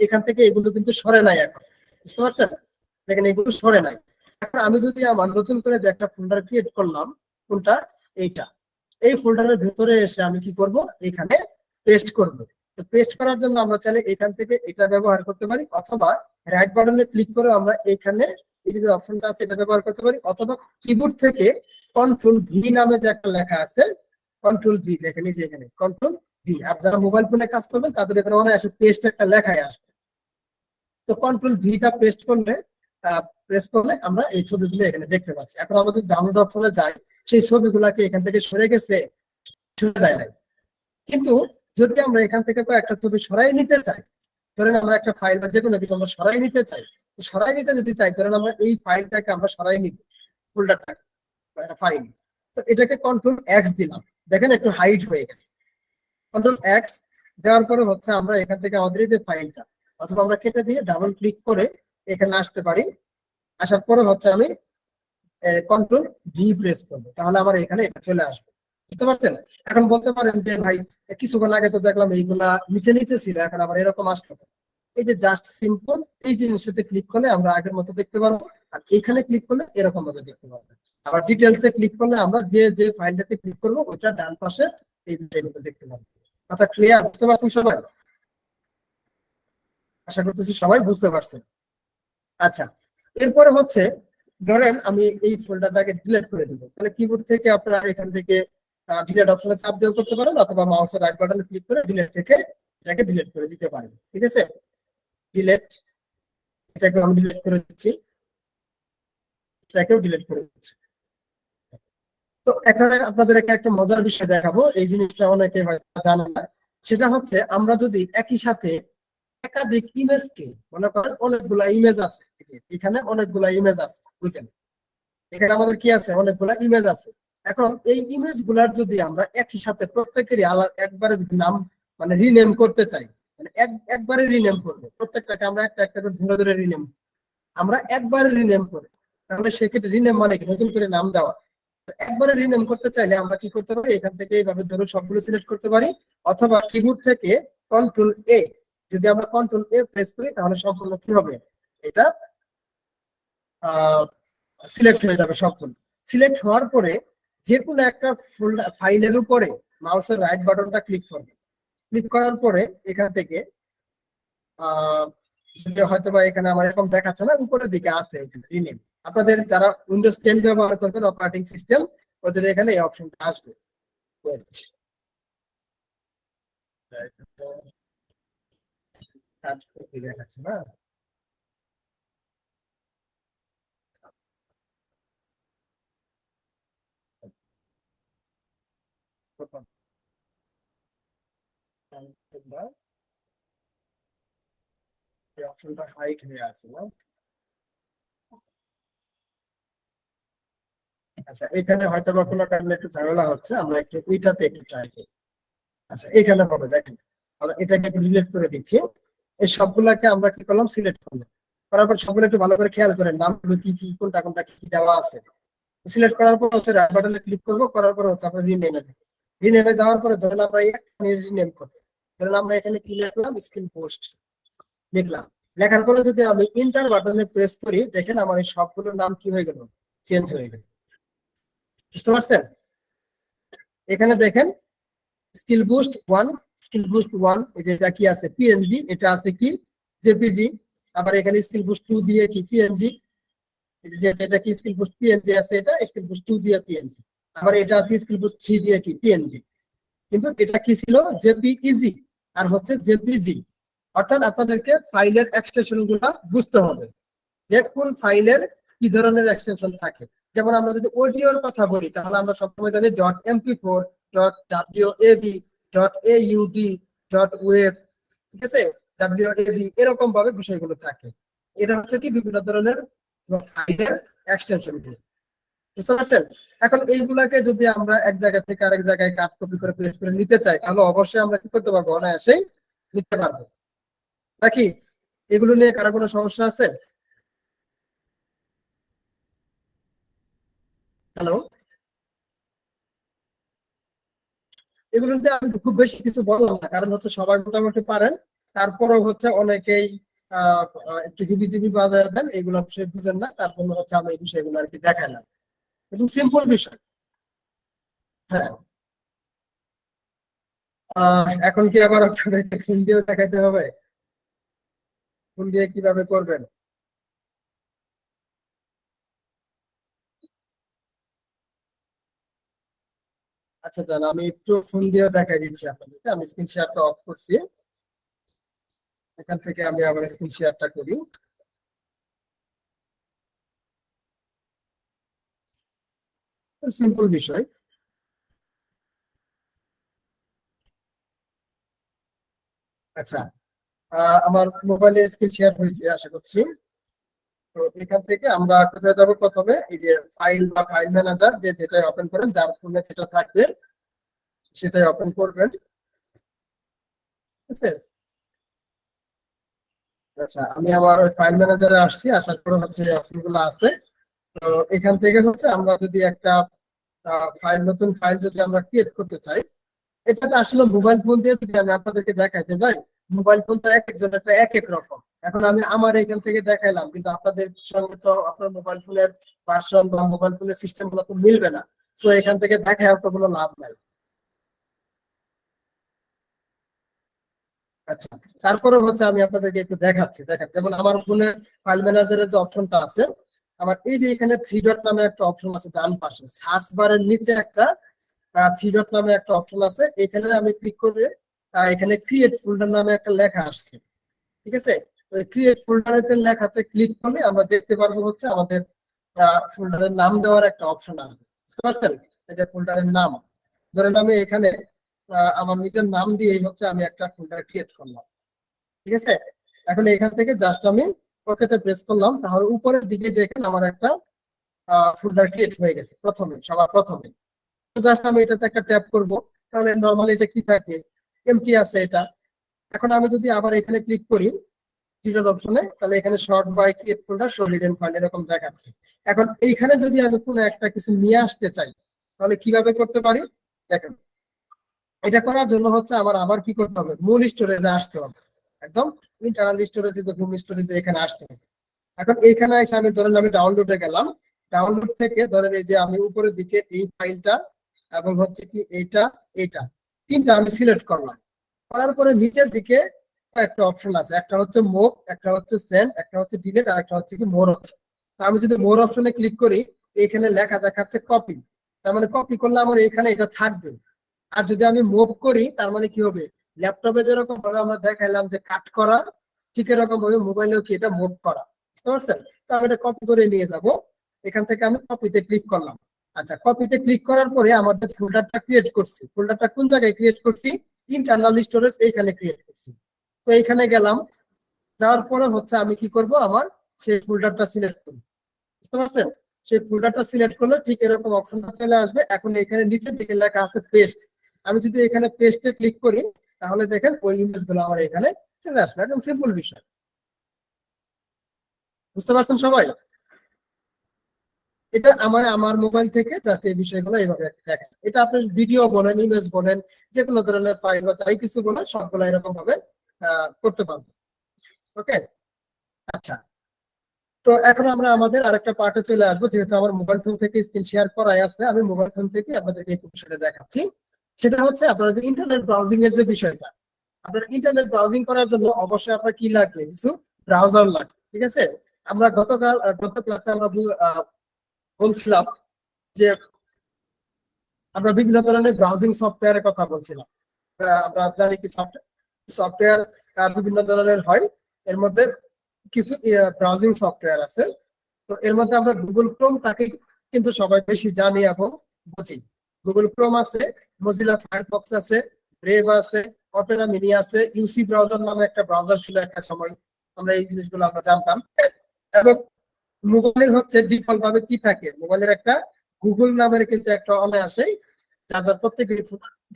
এখান থেকে এগুলো কিন্তু সরে নাই এখন, বুঝতে পারছেন? দেখেন এগুলো সরে নাই। এখন আমি যদি আমার নতুন করে যে একটা ফোল্ডার ক্রিয়েট করলাম, কোনটা, এইটা, এই ফোল্ডারের ভেতরে এসে আমি কি করব, এখানে পেস্ট করব। তো পেস্ট করার জন্য আমরা চাইলে এখান থেকে এটা ব্যবহার করতে পারি, অথবা রাইট বাটনে ক্লিক করে আমরা এখানে এই যে অপশনটা আছে এটা ব্যবহার করতে পারি, অথবা কিবোর্ড থেকে কন্ট্রোল ভি নামে যে একটা লেখা আছে, কন্ট্রোল ভি, দেখেন এই যে এখানে কন্ট্রোল ভি। আর যারা মোবাইল ফোনে কাজ করবেন তাদের এখানে মনে আসে পেস্ট একটা লেখাই আসবে। তো কন্ট্রোল ভিটা প্রেস করলে আমরা এই ছবিগুলো এখানে দেখতে পাচ্ছি। এখন আমরা যদি ডাউনলোড অপশনে যাই, সেই ছবিগুলোকে এখান থেকে সরে গেছে, সরে যায় নাই। কিন্তু যদি আমরা এখান থেকে একটা ছবি সরাই নিতে চাই, ধরেন আমরা একটা ফাইল বা যেকোনো কিছু আমরা সরাই নিতে চাই, সরাই নিতে যদি চাই, ধরেন আমরা এই ফাইলটাকে আমরা সরাই নিব, ফোল্ডারটাকে, ফাইল, তো এটাকে কন্ট্রোল এক্স দিলাম, দেখেন একটু হাইট হয়ে গেছে। কন্ট্রোল এক্স দেওয়ার পরে হচ্ছে আমরা এখান থেকে আমাদের এই যে ফাইলটা, অথবা আমরা কেটে দিয়ে ডাবল ক্লিক করে এখানে আসতে পারি। আসার পরে হচ্ছে আমি কন্ট্রোল ভি প্রেস করবো, তাহলে আমার এখানে এটা চলে আসবে, বুঝতে পারছেন? এখন বলতে পারেন যে ভাই কিছুক্ষণ আগে তো দেখলাম এইগুলা নিচে নিচে ছিল, এখন আবার এরকম আসলো। এই যে জাস্ট সিম্পল এই জিনিসটাতে ক্লিক করলে আমরা আগের মতো দেখতে পারবো, আর এখানে ক্লিক করলে এরকম ভাবে দেখতে পারবো। আবার ডিটেলসে ক্লিক করলে আমরা যে যে ফাইলটাতে ক্লিক করবো ওইটা ডান পাশে এই বিষয়গুলো দেখতে পারবো। কথা ক্লিয়ার? বুঝতে পারছেন সবাই? আশা করতেছি সবাই বুঝতে পারছেন। আচ্ছা, এরপরে হচ্ছে ধরেন আমি এই ফোল্ডারটাকে ডিলিট করে দিব, তাহলে কিবোর্ড থেকে আপনারা এখান থেকে ডিলিট অপশনে চাপ দিয়েও করতে পারেন, অথবা মাউসের রাইট বাটনে ক্লিক করে ডিলিট থেকে এটাকে ডিলিট করে দিতে পারেন। ঠিক আছে, ডিলিট, এটাকে আমি ডিলিট করে দিচ্ছি, এটাকেও ডিলিট করে দিচ্ছি। তো এখানে আপনাদেরকে একটা মজার বিষয় দেখাবো, এই জিনিসটা অনেকে হয়তো জানে না। সেটা হচ্ছে আমরা যদি একই সাথে একাধিক ইমেজকে, মনে করেন অনেকগুলা ইমেজ আছে, এখানে অনেকগুলা ইমেজ আছে, বুঝছেন? এখানে আমাদের কি আছে, অনেকগুলা ইমেজ আছে। এখন এই ইমেজ গুলার যদি আমরা একই সাথে প্রত্যেকেরই আলাদা একবারে যদি নাম মানে রিনেম করতে চাই, মানে একবারে রিনেম করবো, প্রত্যেকটাকে আমরা একটা একটা করে ধরে ধরে রিনেম, আমরা একবারে রিনেম করি, তাহলে সেক্ষেত্রে রিনেম মানে কি, নতুন করে নাম দেওয়া। একবারে রিনেম করতে চাইলে আমরা কি করতে পারি, এখান থেকে এইভাবে ধরে সবগুলো সিলেক্ট করতে পারি, অথবা কিবোর্ড থেকে কন্ট্রোল এ, যদি আমরা কন্ট্রোল এ প্রেস করি তাহলে সম্পূর্ণ কি হবে, এটা সিলেক্ট হয়ে যাবে সবগুলো। সিলেক্ট হওয়ার পরে যে কোনো একটা ফাইলের উপরে মাউসের রাইট বাটনটা ক্লিক করবে। ক্লিক করার পরে এখান থেকে হয়তো বা এখানে আমার এরকম দেখাচ্ছে না, উপরের দিকে আছে এখানে রিনেম। আপনাদের যারা উইন্ডোজ 10 ব্যবহার করবেন অপারেটিং সিস্টেম, ওদের এখানে এই অপশনটা আসবে। দেখাচ্ছে না, অপশনটা হাইট হয়ে আছে না। আচ্ছা, এখানে হয়তো বা কোনো কারণে একটু ঝামেলা হচ্ছে, আমরা একটু ওইটাতে একটু ট্রাই করি। আচ্ছা, এখানে হবে, দেখেন আমরা এটাকে একটু ডিলিট করে দিচ্ছি। এই সবগুলাকে আমরা কি করলাম, সিলেক্ট করলাম, করার পর সবগুলো একটু ভালো করে খেয়াল করেন নামগুলো কি কি, কোনটা কোনটা কি দেওয়া আছে। সিলেক্ট করার পর হচ্ছে রাইট বাটনে ক্লিক করবো, করার পর হচ্ছে আমরা রিনেমে দেবো। রিনেমে যাওয়ার পরে ধরেন আমরা এখানে রিনেম করবো, ধরেন আমরা এখানে কি লিখলাম, স্ক্রিন পোস্ট লিখলাম। লেখার পরে যদি আমি ইন্টার বাটনে প্রেস করি, দেখেন আমার এই সবগুলোর নাম কি হয়ে গেল, চেঞ্জ হয়ে গেল। বুঝতে পারছেন? এখানে দেখেন স্কিল বুস্ট 1, স্কিল বুস্ট 1, এই যে এটা কি আছে, পিএনজি, এটা আছে কি জেপিজি। আবার এখানে স্কিল বুস্ট 2 দিয়ে কি পিএনজি, এই যে এটা কি স্কিল বুস্ট পিএনজি আছে, এটা স্কিল বুস্ট 2 দিয়ে পিএনজি। আবার এটা আছে স্কিল বুস্ট 3 দিয়ে কি পিএনজি। কিন্তু এটা কি ছিল, জেপিইজি আর হচ্ছে জেপিজি। অর্থাৎ আপনাদেরকে ফাইলের এক্সটেনশন গুলা বুঝতে হবে, যে কোন ফাইলের কি ধরনের এক্সটেনশন থাকে। যেমন আমরা যদি অডিওর কথা বলি, তাহলে আমরা সবসময় জানি .mp4, .wav, .aud, .web, ঠিক আছে, WAV, এরকম ভাবে বিষয়গুলো থাকে। এটা হচ্ছে কি বিভিন্ন ধরনের ফাইলের এক্সটেনশন গুলো, বুঝতে পারছেন? এখন এইগুলাকে যদি আমরা এক জায়গা থেকে আরেক জায়গায় কাট কপি করে পেস্ট করে নিতে চাই, তাহলে অবশ্যই আমরা কি করতে পারবো, অনায়াসেই নিতে পারবো। নাকি এগুলো নিয়ে কারো কোনো সমস্যা আছে? হ্যালো, এগুলোতে আমি খুব বেশি কিছু বললাম না, কারণ হচ্ছে সবাই মোটামুটি পারেন। তারপরেও হচ্ছে অনেকেই একটু হিবিজিবি বাজায় দেন, এগুলো বিষয় বুঝেন না, তার জন্য হচ্ছে আমি এই বিষয়গুলো আর কি দেখালাম। একদম সিম্পল বিষয়। হ্যাঁ, এখন কি আবার আপনাদেরকে ফোন দিয়েও দেখাইতে হবে? ফোন দিয়ে কিভাবে করবেন? আচ্ছা, তাহলে আমি একটু ফোন দিয়ে দেখাই দিচ্ছি আপনাদেরকে। আমি স্ক্রিন শেয়ারটা অফ করছি। এখান থেকে আমি আবার স্ক্রিন শেয়ারটা করি। সিম্পল বিষয়। আচ্ছা, আমার মোবাইলে স্ক্রিন শেয়ার হয়েছে আশা করছি। তো এখান থেকে আমরা কোথায় যাবো? প্রথমে এই যে ফাইল বা ফাইল ম্যানেজার, যে যেটাই ওপেন করেন, যার ফোনে যেটা থাকবে সেটাই ওপেন করবেন। ঠিক আছে? আচ্ছা, আমি আমার ওই ফাইল ম্যানেজারে আসছি, আসার পরে হচ্ছে অপশনগুলো আছে। তো এখান থেকে হচ্ছে আমরা যদি একটা ফাইল, নতুন ফাইল যদি আমরা ক্রিয়েট করতে চাই, এটাতে আসলে মোবাইল ফোন দিয়ে যদি আমি আপনাদেরকে দেখাইতে যাই, মোবাইল ফোন তো এক একজন একটা এক এক রকম। এখন আমি আমার এখান থেকে দেখাইলাম, কিন্তু আপনাদের সঙ্গে তো আপনার মোবাইল ফোনের ভার্সন বা মোবাইল ফোনের সিস্টেম গুলো তো মিলবে না। তো এখান থেকে দেখায় তো কোনো লাভ নাই। আচ্ছা, তারপরে হচ্ছে আমি আপনাদেরকে একটু দেখাচ্ছি। দেখেন, যেমন আমার ফোনে ফাইল ম্যানেজারের যে অপশনটা আছে, আমার এই যে এখানে থ্রি ডট নামে একটা অপশন আছে ডান পাশে, সার্চ বারের নিচে একটা থ্রি ডট নামে একটা অপশন আছে। এখানে আমি ক্লিক করে এখানে ক্রিয়েট ফোল্ডার নামে একটা লেখা আসছে। ঠিক আছে? ওই ক্রিয়েট ফোল্ডারের লেখাতে ক্লিক করলে আমরা দেখতে পারবো হচ্ছে আমাদের ফোল্ডারের নাম দেওয়ার একটা অপশন আসবে। বুঝতে পারছেন? এটা ফোল্ডারের নাম। ধরেন আমি এখানে আমার নিজের নাম দিয়ে হচ্ছে আমি একটা ফোল্ডার ক্রিয়েট করলাম। ঠিক আছে? এখন এখান থেকে জাস্ট আমি ওকেতে প্রেস করলাম, তাহলে উপরের দিকে দেখেন আমার একটা ফোল্ডার ক্রিয়েট হয়ে গেছে প্রথমে, সবার প্রথমে। জাস্ট আমি এটাতে একটা ট্যাপ করব, তাহলে নর্মালি এটা কি থাকে, এমটি আছে এটা। এখন আমি যদি আবার এখানে ক্লিক করি ডিটেল অপশনে, তাহলে এখানে sort by create folder show hidden file এরকম দেখাচ্ছে। এখন এইখানে যদি আমি কোনো একটা কিছু নিয়ে আসতে চাই, তাহলে কিভাবে করতে পারি? দেখেন, এটা করার জন্য হচ্ছে আমার আবার কি করতে হবে? মূল স্টোরেজে আসতে হবে। একদম ইন্টারনাল স্টোরেজে, হোম স্টোরেজে এখানে আসতে হবে। এখন এইখানে এসে আমি ধরেন আমি ডাউনলোডে গেলাম। ডাউনলোড থেকে ধরেন এই যে আমি উপরের দিকে এই ফাইলটা এবং হচ্ছে কি এইটা, এটা তিনটা আমি সিলেক্ট করলাম। করার পরে নিচের দিকে একটা অপশন আছে, একটা হচ্ছে মুভ, একটা হচ্ছে সেন্ড, একটা হচ্ছে ডিলিট, আর একটা হচ্ছে কি মোর অপশন। আমি যদি মোর অপশনে ক্লিক করি, এখানে লেখা দেখাচ্ছে কপি। তার মানে কপি করলে আমার এখানে এটা থাকবে। আর যদি আমি মুভ করি, তার মানে কি হবে? ল্যাপটপে যেরকম ভাবে আমরা দেখাইলাম যে কাট করা, ঠিক এরকম ভাবে মোবাইলেও কি এটা মুভ করা। বুঝতে পারছেন? তো আমি এটা কপি করে নিয়ে যাব। এখান থেকে আমি কপিতে ক্লিক করলাম। আচ্ছা, কপিতে ক্লিক করার পরে আমাদের ফোল্ডারটা ক্রিয়েট করছি। ফোল্ডারটা কোন জায়গায় ক্রিয়েট করছি? ইন্টারনাল স্টোরেজ এইখানে ক্রিয়েট করছি। তো এইখানে গেলাম, যাওয়ার পরে হচ্ছে আমি কি করব, আমার সেই ফোল্ডারটা সিলেক্ট করব। বুঝতে পারছেন? সেই ফোল্ডারটা সিলেক্ট করলে ঠিক এরকম অপশনটা চলে আসবে। এখন এখানে নিচের দিকে লেখা আছে পেস্ট। আমি যদি এখানে পেস্টে ক্লিক করি, তাহলে দেখেন ওই ইমেজ গুলো আমার এখানে চলে আসবে। একদম সিম্পল বিষয়। বুঝতে পারছেন সবাই? এটা আমার আমার মোবাইল থেকে জাস্ট এই বিষয়গুলো এইভাবে দেখেন। এটা আপনি ভিডিও বলেন, ইমেজ বলেন, যে কোনো ধরনের ফাইল বা যাই কিছু বলেন, সবগুলো এরকম ভাবে করতে পারবো। ওকে। আচ্ছা, তো এখন আমরা আমাদের আরেকটা পার্টে চলে আসবো। যেহেতু আমার মোবাইল ফোন থেকে স্ক্রিন শেয়ার করাই আছে, আমি মোবাইল ফোন থেকে আপনাদেরকে একটু বিষয়টা দেখাচ্ছি। সেটা হচ্ছে আপনাদের যে ইন্টারনেট ব্রাউজিং এর যে বিষয়টা। আপনার ইন্টারনেট ব্রাউজিং করার জন্য অবশ্যই আপনার কি লাগবে? কিছু ব্রাউজার লাগবে। ঠিক আছে? আমরা গত ক্লাসে আমরা বলছিলাম যে আমরা বিভিন্ন ধরনের ব্রাউজিং সফটওয়্যারের কথা বলছিলাম। আমরা জানি কি সফটওয়্যার বিভিন্ন ধরনের হয়। এর মধ্যে কিছু ব্রাউজিং সফটওয়্যার আছে। তো এর মধ্যে আমরা গুগল ক্রোমটাকে কিন্তু সবাই বেশি জানি এবং বুঝি। গুগল ক্রোম আছে, মজিলা ফায়ারফক্স আছে, ব্রেভ আছে, অপেরা মিনি আছে, ইউসি ব্রাউজার নামে একটা ব্রাউজার ছিল একটা সময়। আমরা এই জিনিসগুলো আমরা জানতাম। এবং মোবাইলের হচ্ছে ডিফল্ট ভাবে কি থাকে, মোবাইলের একটা গুগল নামের কিন্তু একটা অনায়াসে যার প্রত্যেকের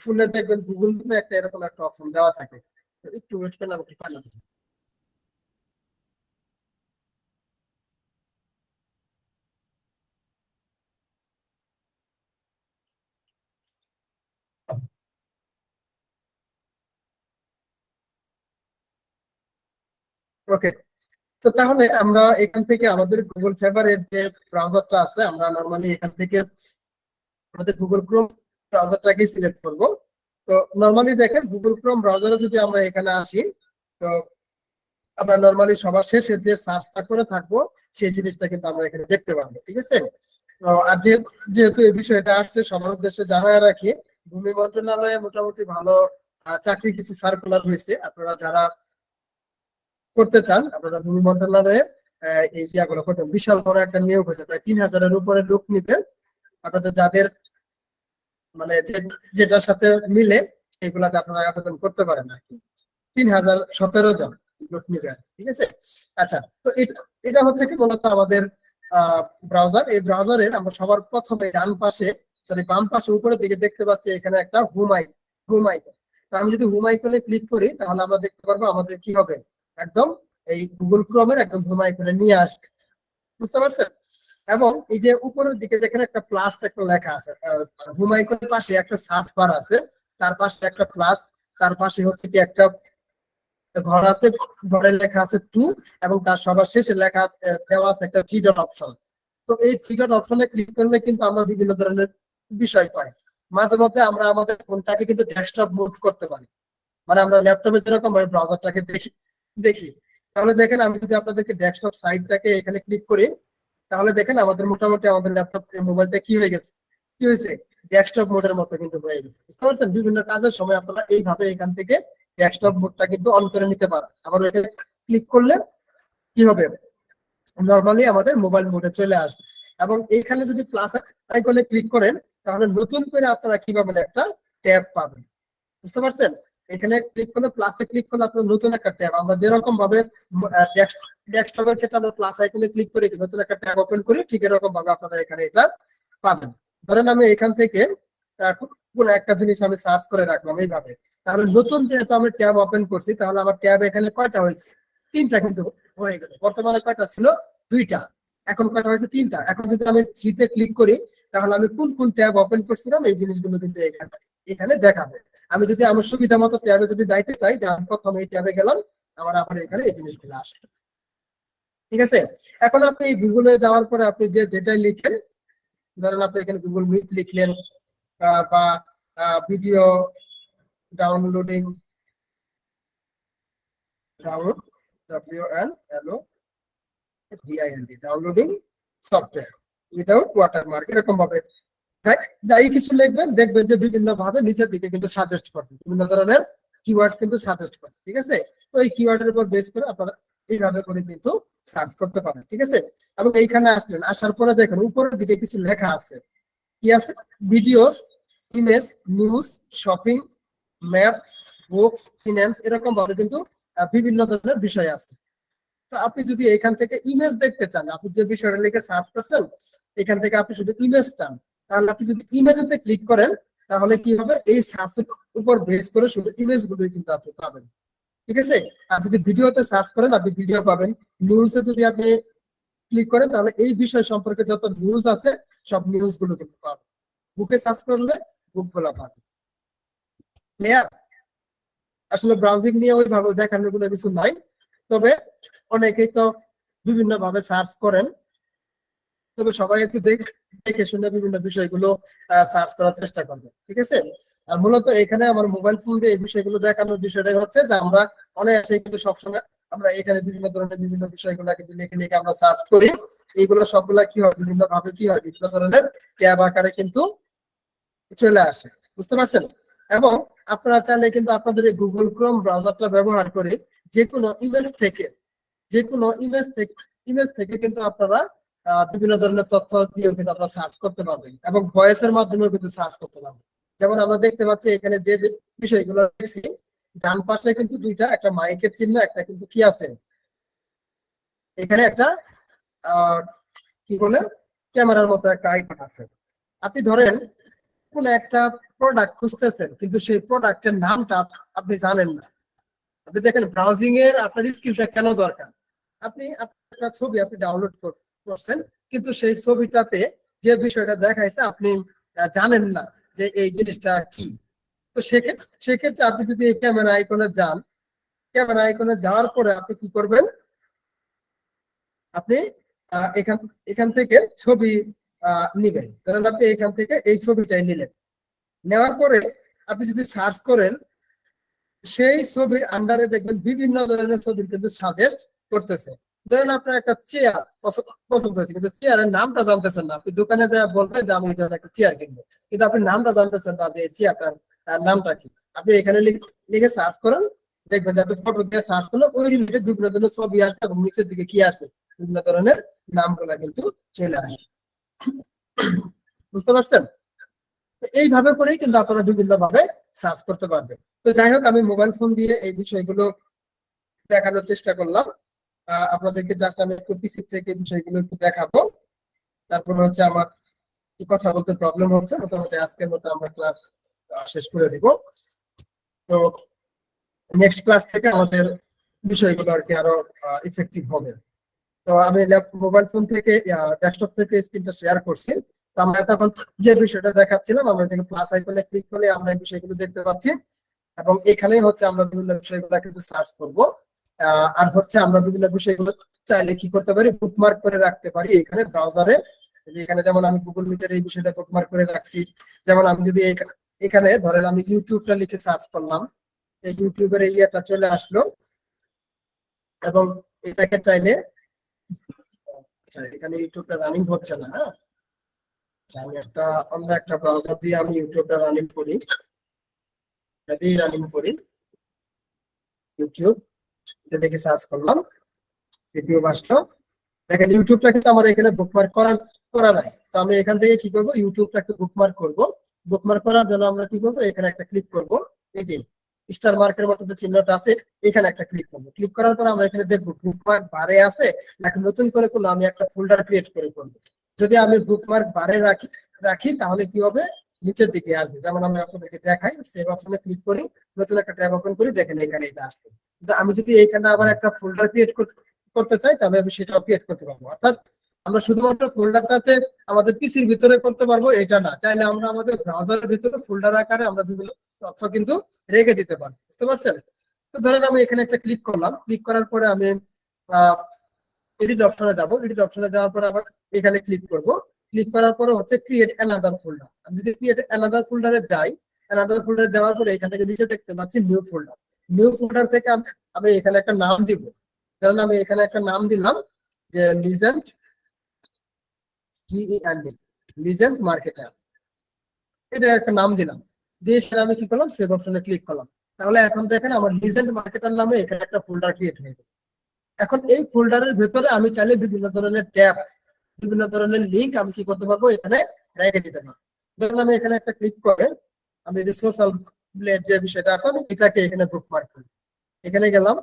ফোনে দেখবেন গুগল নামে একটা এরকম একটা অপশন দেওয়া থাকে। একটু ওয়েট করেন, আমি একটু পানি খাই। ওকে, তো তাহলে আমরা এখান থেকে আমাদের গুগল ফেভারের যে ব্রাউজারটা আছে, আমরা নরমালি এখান থেকে আমাদের গুগল ক্রোম ব্রাউজারটাকে সিলেক্ট করব। তো নরমালি দেখেন গুগল ক্রোম ব্রাউজারে যদি আমরা এখানে আসি, তো আমরা নরমালি সবার শেষে যে সার্চটা করে থাকবো সেই জিনিসটা কিন্তু আমরা এখানে দেখতে পারবো, ঠিক আছে। তো আর যেহেতু এই বিষয়টা আসছে সবার উদ্দেশ্যে জানায় রাখি, ভূমি মন্ত্রণালয়ে মোটামুটি ভালো চাকরি কিছু সার্কুলার হয়েছে। আপনারা যারা করতে চান, আপনারা ভূমি মন্ত্রণালয়ে এই ইয়াগুলো করতে, বিশাল বড় একটা নিয়োগ হয়েছে, প্রায় 3000-এর উপরে লোক নিতে। আপনাদের যাদের মানে যেটার সাথে মিলে সেগুলাতে আপনারা আবেদন করতে পারেন আর কি। 3017 জন লোক নিবে আর কি, ঠিক আছে। আচ্ছা, তো এটা হচ্ছে কি মূলত আমাদের ব্রাউজার। এই ব্রাউজারের আমরা সবার প্রথমে ডান পাশে, সরি বাম পাশে উপরের দিকে দেখতে পাচ্ছি এখানে একটা হোম আইকন। তো আমি যদি হোম আইকনে ক্লিক করি তাহলে আমরা দেখতে পারবো আমাদের কি হবে, একদম এই গুগল ক্রোমের একদম হোম আইকনে নিয়ে আসবে, বুঝতে পারছেন। এবং এই যে উপরের দিকে যেখানে একটা প্লাস একটা লেখা আছে, হোম আইকনের পাশে একটা সার্চ বার আছে, তার পাশে একটা প্লাস, তার পাশে হচ্ছে কি একটা ঘর আছে, ঘরে লেখা আছে 2, এবং তার সবার শেষে লেখা আছে দেওয়া আছে একটা 3 ডট অপশন। তো এই 3 ডট অপশনে ক্লিক করলে কিন্তু আমরা বিভিন্ন ধরনের বিষয় পাই। মাঝে মধ্যে আমরা আমাদের ফোনটাকে কিন্তু ডেস্কটপ মোড করতে পারি, মানে আমরা ল্যাপটপে যেরকম ভাবে ব্রাউজারটাকে দেখি। তাহলে দেখেন আমি যদি আপনাদেরকে ডেস্কটপ সাইটটাকে এখানে ক্লিক করি, তাহলে দেখেন আমাদের মোটামুটি আমাদের ল্যাপটপ মোবাইলটা কি হয়ে গেছে, কি হয়েছে, ডেস্কটপ মোডের মতো কিন্তু হয়ে গেছে, বুঝতে পারছেন। বিভিন্ন কাজের সময় আপনারা এইভাবে এখান থেকে ডেস্কটপ মোডটা কিন্তু অন করে নিতে পারেন। আবার এখানে ক্লিক করলে কি হবে, নরমালি আমাদের মোবাইল মোডে চলে আসবে। এবং এইখানে যদি প্লাস আইকনে ক্লিক করেন তাহলে নতুন করে আপনারা কি পাবেন, একটা ট্যাব পাবেন, বুঝতে পারছেন। এখানে ক্লিক করলে প্লাসে ক্লিক করলে আপনার নতুন একটা ট্যাব, আমরা যেরকম ভাবে ডেস্কটপের ক্ষেত্রে আমরা প্লাস আইকনে ক্লিক করে নতুন একটা ট্যাব ওপেন করি, ঠিক এরকম ভাবে আপনারা এখানে এটা পাবেন। ধরেন আমি এখান থেকে কোন একটা জিনিস আমি সার্চ করে রাখলাম এইভাবে, তাহলে নতুন যেহেতু আমি ট্যাব ওপেন করছি, তাহলে আমার ট্যাব এখানে কয়টা হয়েছে, 3টা কিন্তু হয়ে গেল। বর্তমানে কয়টা ছিল, 2টা, এখন কয়টা হয়েছে, 3টা। এখন যদি আমি 3-তে ক্লিক করি তাহলে আমি কোন কোন ট্যাব ওপেন করছিলাম এই জিনিসগুলো কিন্তু এখানে দেখাবে। আমি যদি আমার সুবিধা মতো ট্যাবে যদি যাইতে চাই, যে আমি প্রথমে এই ট্যাবে গেলাম, আমার আবার এখানে এই জিনিসগুলো আসবে, ঠিক আছে। এখন আপনি এই গুগলে যাওয়ার পরে আপনি যেটাই লিখেন, ধরেন আপনি এখানে গুগল মিট লিখলেন, বা video downloading, downloading software without watermark, এরকম ভাবে যাই কিছু লিখবেন, দেখবেন যে বিভিন্ন ভাবে নিচের দিকে কিন্তু সাজেস্ট করবে, বিভিন্ন ধরনের কিওয়ার্ড কিন্তু সাজেস্ট করবে, ঠিক আছে। তো এই কিওয়ার্ডের উপর বেস করে আপনারা এইভাবে করে কিন্তু সার্চ করতে পারেন, ঠিক আছে। এবং এইখানে আসবেন, আসার পরে দেখেন উপরের দিকে কিছু লেখা আছে, কি আছে, videos, image, news, shopping, map, books, finance, এরকম ভাবে কিন্তু বিভিন্ন ধরনের বিষয় আছে। তো আপনি যদি এখান থেকে ইমেজ দেখতে চান, আপনি যে বিষয়টা লিখে সার্চ করছেন এখান থেকে আপনি শুধু ইমেজ চান, তাহলে আপনি যদি ইমেজেতে ক্লিক করেন তাহলে কি হবে, এই সার্চের উপর বেস করে শুধু ইমেজ গুলোই কিন্তু আপনি পাবেন, ঠিক আছে। আর যদি ভিডিওতে সার্চ করেন আপনি ভিডিও পাবেন। নিউজে যদি আপনি ক্লিক করেন তাহলে এই বিষয় সম্পর্কে যত নিউজ আছে সব নিউজ গুলো কিন্তু পাবেন। বুকে সার্চ করলে বুক গুলো পাবেন। ক্লিয়ার? আসলে ব্রাউজিং নিয়ে ওইভাবে দেখানোর কোনো কিছু নাই, তবে অনেকেই তো বিভিন্ন ভাবে সার্চ করেন, তবে সবাই একটু দেখে শুনে বিভিন্ন বিষয়গুলো সার্চ করার চেষ্টা করবে, ঠিক আছে। আর মূলত এখানে আমার মোবাইল ফোন দিয়ে এই বিষয়গুলো দেখানোর বিষয়টাই হচ্ছে যে আমরা অনায়াসে কিন্তু সবসময় আমরা এখানে বিভিন্ন ধরনের বিভিন্ন বিষয়গুলো কিন্তু লিখে লিখে আমরা সার্চ করি, এইগুলো সবগুলা কি হয়, বিভিন্ন ভাবে কি হয়, বিভিন্ন ধরনের ট্যাব আকারে কিন্তু চলে আসে, বুঝতে পারছেন। এবং আপনারা চাইলে কিন্তু আপনাদের এই গুগল ক্রোম ব্রাউজারটা ব্যবহার করে যে কোনো ইমেজ থেকে কিন্তু আপনারা বিভিন্ন ধরনের তথ্য দিয়ে কিন্তু আপনারা সার্চ করতে পারবেন, এবং ভয়েসের মাধ্যমেও কিন্তু সার্চ করতে পারবেন। যেমন আমরা দেখতে পাচ্ছি এখানে যে বিষয়গুলো দেখছি, ডান পাশে কিন্তু দুইটা, একটা মাইকের চিহ্ন, একটা কিন্তু কি আছে, এখানে একটা কি বলে ক্যামেরার মতো একটা আইকন আছে। আপনি ধরেন কোন একটা প্রোডাক্ট খুঁজতেছেন কিন্তু সেই প্রোডাক্টের নামটা আপনি জানেন না, আপনি দেখেন ব্রাউজিং এর আপনার স্কিলটা কেন দরকার। আপনি একটা ছবি আপনি ডাউনলোড করছেন কিন্তু সেই ছবিটাতে যে বিষয়টা দেখাইছে আপনি জানেন না যে এই জিনিসটা কি। তো সেক্ষেত্রে আপনি যদি এই ক্যামেরা আইকনে যান, ক্যামেরা আইকনে যাওয়ার পরে আপনি কি করবেন, আপনি এখান থেকে ছবি নিবেন। ধরেন আপনি এখান থেকে এই ছবিটাই নিলেন, নেওয়ার পরে আপনি যদি সার্চ করেন সেই ছবির আন্ডারে দেখবেন বিভিন্ন ধরনের ছবি কিন্তু সাজেস্ট করতেছে। ধরেন আপনার একটা চেয়ার পছন্দ হয়েছে, কিন্তু চেয়ারের নামটা জানতেছেন না। আপনি দোকানে যা বলবেন যে আমি এই ধরনের একটা চেয়ার কিনবো, কিন্তু আপনি নামটা জানতেছেন না যে এই চেয়ারটার নামটা কি। আপনি এখানে লিখে সার্চ করেন, দেখবেন যে আপনি ফটো দিয়ে সার্চ করলে ওই রিলেটেড বিভিন্ন ধরনের ছবি আসবে এবং নিচের দিকে কি আসবে, বিভিন্ন ধরনের নামগুলা কিন্তু চলে আসবে। বুঝতে পারছেন? এইভাবে করেই কিন্তু আপনারা বিভিন্ন ভাবে সার্চ করতে পারবেন। তো যাই হোক, আমি মোবাইল ফোন দিয়ে এই বিষয়গুলো দেখানোর চেষ্টা করলাম আপনাদেরকে। জাস্ট আমি একটু পিসি থেকে বিষয়গুলো একটু দেখাবো। তারপর হচ্ছে আমার কথা বলতে প্রবলেম হচ্ছে, মোটামুটি আজকের মতো আমরা ক্লাস শেষ করে দিব। তো নেক্সট ক্লাস থেকে আমাদের বিষয়গুলো আর কি আরো ইফেক্টিভ হবে। তো আমি মোবাইল ফোন থেকে ডেস্কটপ থেকে স্ক্রিনটা শেয়ার করছি। তো আমরা তখন যে বিষয়টা দেখাচ্ছিলাম, আমরা এখানে প্লাস আইকনে ক্লিক করলে আমরা এই বিষয়গুলো দেখতে পাচ্ছি, এবং এখানেই হচ্ছে আমরা বিভিন্ন বিষয়গুলো কিন্তু সার্চ করব। আর হচ্ছে আমরা বিভিন্ন বিষয়গুলো চাইলে কি করতে পারি, বুকমার্ক করে রাখতে পারি এখানে ব্রাউজারে। এখানে যেমন আমি গুগল মিটের এই বিষয়টা বুকমার্ক করে রাখছি। যেমন আমি যদি এখানে ধরেন আমি ইউটিউবটা লিখে সার্চ করলাম, এই ইউটিউবের এই ইয়েটা চলে আসলো, এবং এটাকে চাইলে এখানে ইউটিউবটা রানিং হচ্ছে না। হ্যাঁ, আমি অন্য একটা ব্রাউজার দিয়ে আমি ইউটিউবটা রানিং করি, ইউটিউব দেখে সার্চ করলাম, দ্বিতীয় বাসটা দেখেন ইউটিউবটা কিন্তু আমার এখানে বুকমার্ক করা নাই। তো আমি এখান থেকে কি করব, ইউটিউবটাকে বুকমার্ক করব। বুকমার্ক করার জন্য আমরা কি করব, এখানে একটা ক্লিক করব, এই যে স্টার মার্কের মতো যে চিহ্নটা আছে এখানে একটা ক্লিক করব। ক্লিক করার পর আমরা এখানে দেখব বুকমার্ক বারে আছে নাকি নতুন করে কোনো আমি একটা ফোল্ডার ক্রিয়েট করে করব। যদি আমি বুকমার্ক বারে রাখি তাহলে কি হবে, নিচের দিকে আসবে। যেমন আমি আপনাদেরকে দেখাই, সেভ অপশনে ক্লিক করি, নতুন একটা ট্যাব ওপেন করি, দেখেন এখানে এটা আসবে। কিন্তু আমি যদি এখানে আবার একটা ফোল্ডার ক্রিয়েট করতে চাই তাহলে আমি সেটা ক্রিয়েট করতে পারবো। অর্থাৎ আমরা শুধুমাত্র ফোল্ডারটাতে আমাদের পিসির ভিতরে করতে পারবো এটা না, চাইলে আমরা আমাদের ব্রাউজারের ভিতরে ফোল্ডার আকারে আমরা বিভিন্ন তথ্য কিন্তু রেখে দিতে পারবো। বুঝতে পারছেন? তো ধরেন আমি এখানে একটা ক্লিক করলাম, ক্লিক করার পরে আমি এডিট অপশনে যাব। এডিট অপশনে যাওয়ার পরে আবার এখানে ক্লিক করব। ক্লিক করার পরে হচ্ছে ক্রিয়েট অ্যানাদার ফোল্ডার। আমি যদি ক্রিয়েট অ্যানাদার ফোল্ডারে যাই, অ্যানাদার ফোল্ডারে যাওয়ার পরে এখান থেকে নিচে দেখতে পাচ্ছি নিউ ফোল্ডার। নিউ ফোল্ডার থেকে আমি এখানে একটা নাম দিব। ধরেন আমি এখানে একটা নাম দিলাম যে লিজেন্ড, GEND, লিজেন্ড মার্কেটার, এটা একটা নাম দিলাম। দিয়ে সেটা আমি কি করলাম, সেভ অপশনে ক্লিক করলাম। তাহলে এখন দেখেন আমার লিজেন্ড মার্কেটার নামে এখানে একটা ফোল্ডার ক্রিয়েট হয়ে গেল। এখন এই ফোল্ডারের ভেতরে আমি চাইলে বিভিন্ন ধরনের ট্যাব, বিভিন্ন ধরনের লিঙ্ক আমি কি করতে পারবো, এখানে রেখে দিতে পারবো। ধরুন আমি এখানে একটা ক্লিক করে আমি যে সোশ্যাল ব্লেড যে বিষয়টা আছে আমি এটাকে এখানে বুকমার্ক করি। এখানে গেলাম,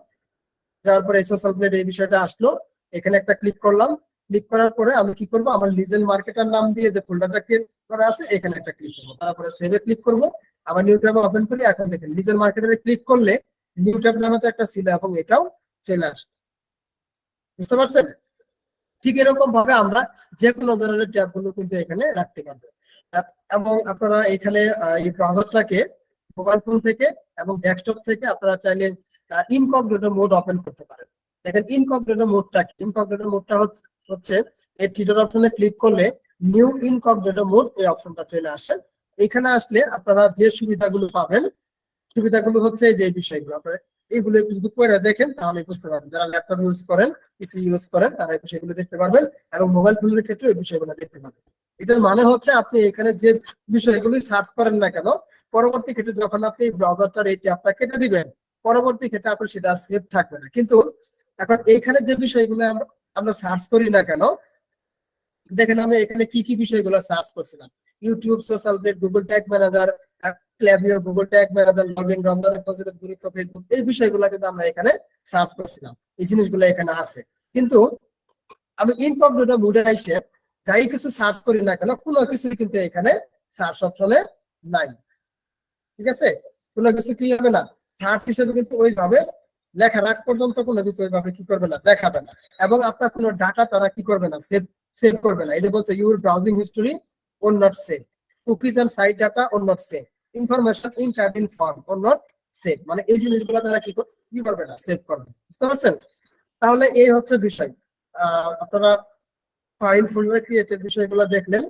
যাওয়ার পরে সোশ্যাল ব্লেড এই বিষয়টা আসলো, এখানে একটা ক্লিক করলাম। ক্লিক করার পরে আমি কি করবো, আমার লিজেন্ড মার্কেটার নাম দিয়ে যে ফোল্ডারটা ক্রিয়েট করা আছে এখানে একটা ক্লিক করবো। তারপরে সেভে ক্লিক করবো, আবার নিউ ট্যাবে ওপেন করি। এখন দেখেন লিজেন্ড মার্কেটারে ক্লিক করলে নিউ ট্যাব নামে তো একটা ছিল এবং এটাও চলে আসবে। বুঝতে পারছেন? ঠিক এরকম ভাবে আমরা যে কোনো ধরনের ট্যাব গুলো কিন্তু এখানে রাখতে পারবো। এবং আপনারা এখানে এই ব্রাউজারটাকে মোবাইল ফোন থেকে এবং ডেস্কটপ থেকে আপনারা চাইলে ইনকগনিটো মোড ওপেন করতে পারেন। দেখেন ইনকগনিটো মোডটা হচ্ছে এই থ্রি অপশনে ক্লিক করলে নিউ ইনকগনিটো মোড এই অপশনটা চলে আসে। এখানে আসলে আপনারা যে সুবিধাগুলো পাবেন, সুবিধাগুলো হচ্ছে যে বিষয়গুলো আপনারা এইগুলো একটু যদি করে দেখেন তাহলে বুঝতে পারবেন। যারা ল্যাপটপ ইউজ করেন, পিসি ইউজ করেন, তারা এই বিষয়গুলো দেখতে পারবেন, এবং মোবাইল ফোনের ক্ষেত্রে এই বিষয়গুলো দেখতে পারবেন। এটার মানে হচ্ছে আপনি এখানে যে বিষয়গুলো সার্চ করেন না কেন, পরবর্তী ক্ষেত্রে যখন আপনি ব্রাউজারটার এই ট্যাবটা কেটে দিবেন, পরবর্তী ক্ষেত্রে আপনার সেটা সেভ থাকবে না। কিন্তু এখন এইখানে যে বিষয়গুলো আমরা সার্চ করি না কেন, দেখেন আমি এখানে কি কি বিষয়গুলো সার্চ করছিলাম, YouTube, social blade, Google tag manager, Klaviyo, Google tag manager, login, রমজানের ফজিলত, গুরুত্ব, ফেসবুক, এই বিষয়গুলো কিন্তু আমরা এখানে সার্চ করছিলাম। এই জিনিসগুলো এখানে আছে। কিন্তু আমি ইনকগনিটো মোডে এসে যাই কিছু সার্চ করি না কেন, কোনো কিছু কিন্তু এখানে সার্চ অপশনে নাই। ঠিক আছে? কোনো কিছু কি হবে না, সার্চ হিসেবে কিন্তু ওইভাবে লেখা রাখ পর্যন্ত কোনো কিছু ওইভাবে কি করবে না, দেখাবে না। এবং আপনার কোনো ডাটা তারা কি করবে না, সেভ করবে না। এই যে বলছে your browsing history are not save, cookies and site data are not save, information in typing form are not save, মানে এই জিনিসগুলো তারা কি করবে না, সেভ করবে। বুঝতে পারছেন? তাহলে এই হচ্ছে বিষয়। আপনারা ফাইল ফোল্ডার ক্রিয়েটের বিষয়গুলো দেখলেন।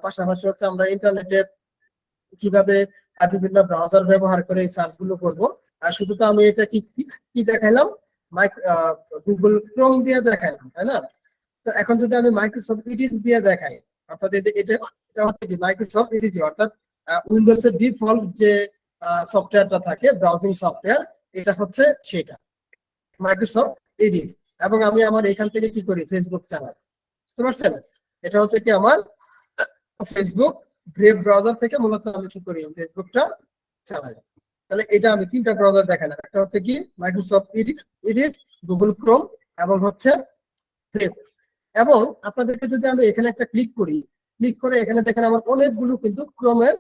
পাশাপাশি হচ্ছে আমরা ইন্টারনেটে কিভাবে বিভিন্ন ব্রাউজার ব্যবহার করে এই সার্চ গুলো করবো। আর শুধু তো আমি এটা কি দেখাইলাম, গুগল ক্রোম দিয়ে দেখাইলাম, তাই না? তো এখন যদি আমি মাইক্রোসফট ইডিজ দিয়ে দেখাই, অর্থাৎ এটা হচ্ছে কি মাইক্রোসফট ইডিজ, অর্থাৎ উইন্ডোজ এর ডিফল্ট যে সফটওয়্যারটা থাকে ব্রাউজিং সফটওয়্যার, এটা হচ্ছে সেটা মাইক্রোসফট ইডিজ। এবং আমি আমার এখান থেকে কি করি, ফেসবুক চালাই। বুঝতে পারছেন? এটা হচ্ছে কি আমার ফেসবুক ব্রেভ ব্রাউজার থেকে মূলত আমি কি করি, ফেসবুকটা চালাই। তাহলে এটা আমি তিনটা ব্রাউজার দেখালাম, একটা হচ্ছে কি মাইক্রোসফট ইডিজ, গুগল ক্রোম এবং হচ্ছে ব্রেভ। এবং আপনাদেরকে যদি আমি এখানে একটা ক্লিক করি, ক্লিক করে এখানে দেখেন আমার অনেকগুলো কিন্তু ক্রোমের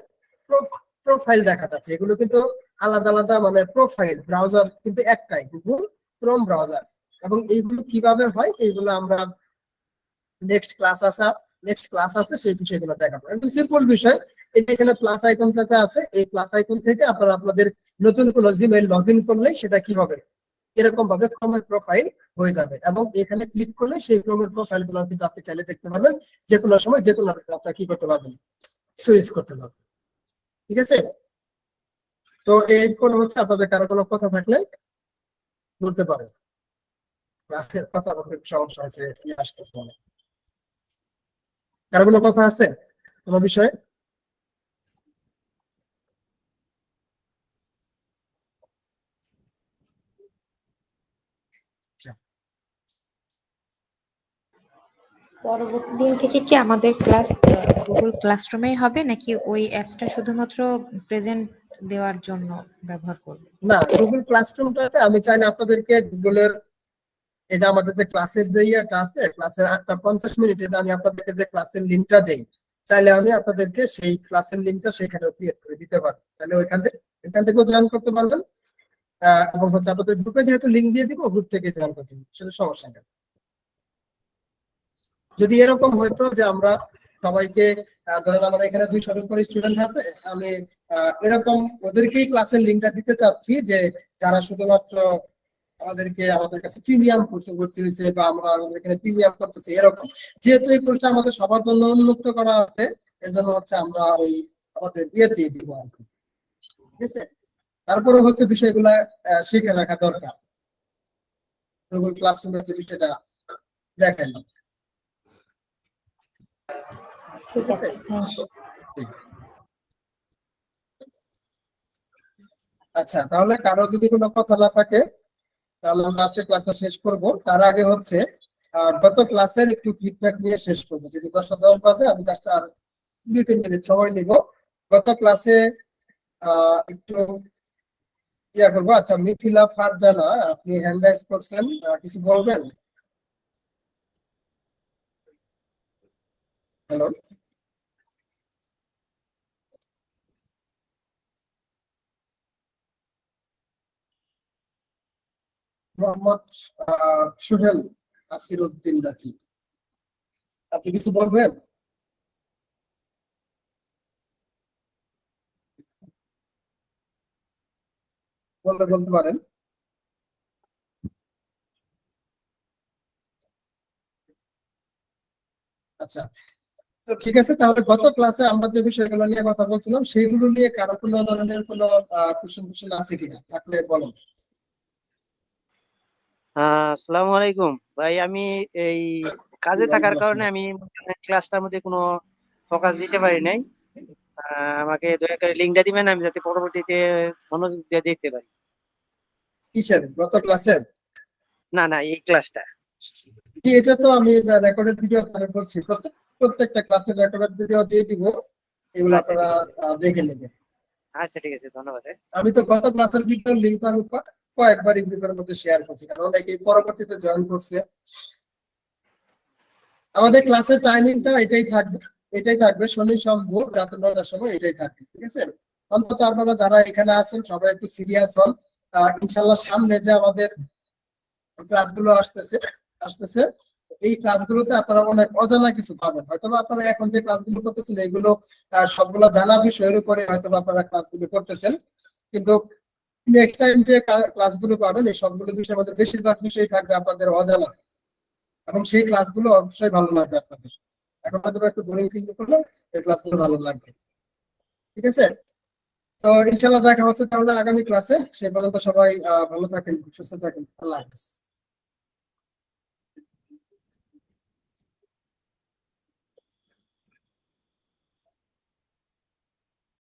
প্রোফাইল দেখা যাচ্ছে। এগুলো কিন্তু আলাদা আলাদা, মানে প্রোফাইল, ব্রাউজার কিন্তু একটাই, গুগল ক্রোম ব্রাউজার। এবং এইগুলো কিভাবে হয় এইগুলো আমরা নেক্সট ক্লাস আছে সেই বিষয়গুলো দেখাবো। একদম সিম্পল বিষয়। এটা এখানে প্লাস আইকনটা আছে, এই প্লাস আইকন থেকে আপনারা আপনাদের নতুন কোনো জিমেইল লগ ইন করলে সেটা কি হবে, এরকম ভাবে ক্রোমের প্রোফাইল হয়ে যাবে। এবং এখানে ক্লিক করলে সেই ক্রোমের প্রোফাইল গুলো কিন্তু আপনি চাইলে দেখতে পাবেন, যে কোনো সময় যে কোনো আপনার কি করতে পারবেন, সুইচ করতে পারবেন। ঠিক আছে? তো এই কোন হচ্ছে আপনাদের কারো কোনো কথা থাকলে বলতে পারেন। ক্লাসের কথা বলতে সমস্যা হচ্ছে, কি আসতেছে না। কারো কোনো কথা আছে কোনো বিষয়ে? পরবর্তী দিন থেকে কি আমাদের ক্লাস গুগল ক্লাসরুমেই হবে, নাকি ওই অ্যাপসটা শুধুমাত্র প্রেজেন্ট দেওয়ার জন্য ব্যবহার করব? না, গুগল ক্লাসরুমটাতে আমি চাইলে আপনাদেরকে গুগলের এই যে আমাদের যে ক্লাসের যে ইয়েটা আছে, ক্লাসের 8:50 আমি আপনাদেরকে যে ক্লাসের লিঙ্কটা দেই, চাইলে আমি আপনাদেরকে সেই ক্লাসের লিঙ্কটা সেখানে ক্রিয়েট করে দিতে পারবো। তাহলে এখান থেকেও জয়েন করতে পারবেন। এবং হচ্ছে আপনাদের গ্রুপে যেহেতু লিঙ্ক দিয়ে দিব, গ্রুপ থেকে জয়েন করতে দিব, সেটা সমস্যা নেই। যদি এরকম হইতো যে আমরা সবাইকে ধরেন আমাদের এখানে 200 এর উপরে স্টুডেন্ট আছে, আমি এরকম ওদেরকেই ক্লাসের লিঙ্কটা দিতে চাচ্ছি, যে যারা শুধুমাত্র আমাদের কাছে প্রিমিয়াম কোর্সে ভর্তি হয়েছে, বা আমরা আমাদের এখানে প্রিমিয়াম করতেছি, এরকম। যেহেতু এই কোর্সটা আমাদের সবার জন্য উন্মুক্ত করা হবে, এর জন্য হচ্ছে আমরা ওই আমাদের দিয়ে দিব আর কি। ঠিক আছে? তারপরে হচ্ছে বিষয়গুলা শিখে রাখা দরকার। গুগল ক্লাসরুমের যে বিষয়টা দেখাইলাম। ঠিক আছে, থ্যাংক ইউ। আচ্ছা, তাহলে কারো যদি কোনো কথা না থাকে তাহলে আমরা আজকে ক্লাসটা শেষ করব। তার আগে হচ্ছে গত ক্লাসের একটু ফিডব্যাক নিয়ে শেষ করবো। যদি 10:10 বাজে, আমি জাস্ট আর 2-3 মিনিট সময় নিব। গত ক্লাসে একটু ইয়া করবো। আচ্ছা, মিথিলা ফারজানা, আপনি হ্যান্ড রাইজ করছেন, কিছু বলবেন? হ্যালো, মোহাম্মদ সুহেল আসিরউদ্দিন নাকি, আপনি কিছু বলবেন? বলতে পারেন। আচ্ছা, তো ঠিক আছে। তাহলে গত ক্লাসে আমরা যে বিষয়গুলো নিয়ে কথা বলছিলাম, সেইগুলো নিয়ে কারো কোনো ধরনের কোনো কোশ্চেন আছে কিনা, থাকলে বলুন। আসসালামু আলাইকুম ভাই। আমি এই কাজে থাকার কারণে আমি ক্লাসটার মধ্যে কোনো ফোকাস দিতে পারি নাই। আমাকে দয়া করে লিঙ্কটা দিবেন, আমি যাতে পরবর্তীতে মনোযোগ দিয়ে দেখতে পারি। কিসের গত ক্লাসের? না না, এই ক্লাসটা। এটা তো আমি রেকর্ডেড ভিডিও করছি, প্রত্যেকটা ক্লাসের রেকর্ডেড ভিডিও দিয়ে দিব, এগুলো আচ্ছা, আপনারা দেখে নেবেন। আচ্ছা ঠিক আছে, ধন্যবাদ। আমি তো গত ক্লাসের ভিডিওর লিঙ্ক আমি কয়েকবার গ্রুপের মধ্যে শেয়ার করছি, কারণ অনেকে পরবর্তীতে জয়েন করছে। আমাদের ক্লাসের টাইমিংটা এটাই থাকবে শনি সোমবার রাত 9টার সময়, এটাই থাকবে। ঠিক আছে? অন্তত আপনারা যারা এখানে আছেন সবাই একটু সিরিয়াস হন। ইনশাল্লাহ সামনে যে আমাদের ক্লাসগুলো আসতেছে এই ক্লাসগুলোতে আপনারা অনেক অজানা কিছু পাবেন। হয়তো আপনারা এখন যে ক্লাসগুলো করতেছেন এগুলো সবগুলো জানা বিষয়ের উপরে হয়তো আপনারা ক্লাসগুলো করতেছেন, কিন্তু নেক্সট টাইম যে ক্লাসগুলো পাবেন এই সবগুলো বিষয় আমাদের বেশিরভাগ বিষয় থাকবে আপনাদের অজানা, এবং সেই ক্লাসগুলো অবশ্যই ভালো লাগবে আপনাদের। এখন হয়তো একটু বোরিং ফিল করলে এই ক্লাসগুলো ভালো লাগবে। ঠিক আছে, তো ইনশাআল্লাহ দেখা হচ্ছে তাহলে আগামী ক্লাসে। সে পর্যন্ত সবাই ভালো থাকেন, সুস্থ থাকেন। আল্লাহ হাফেজ।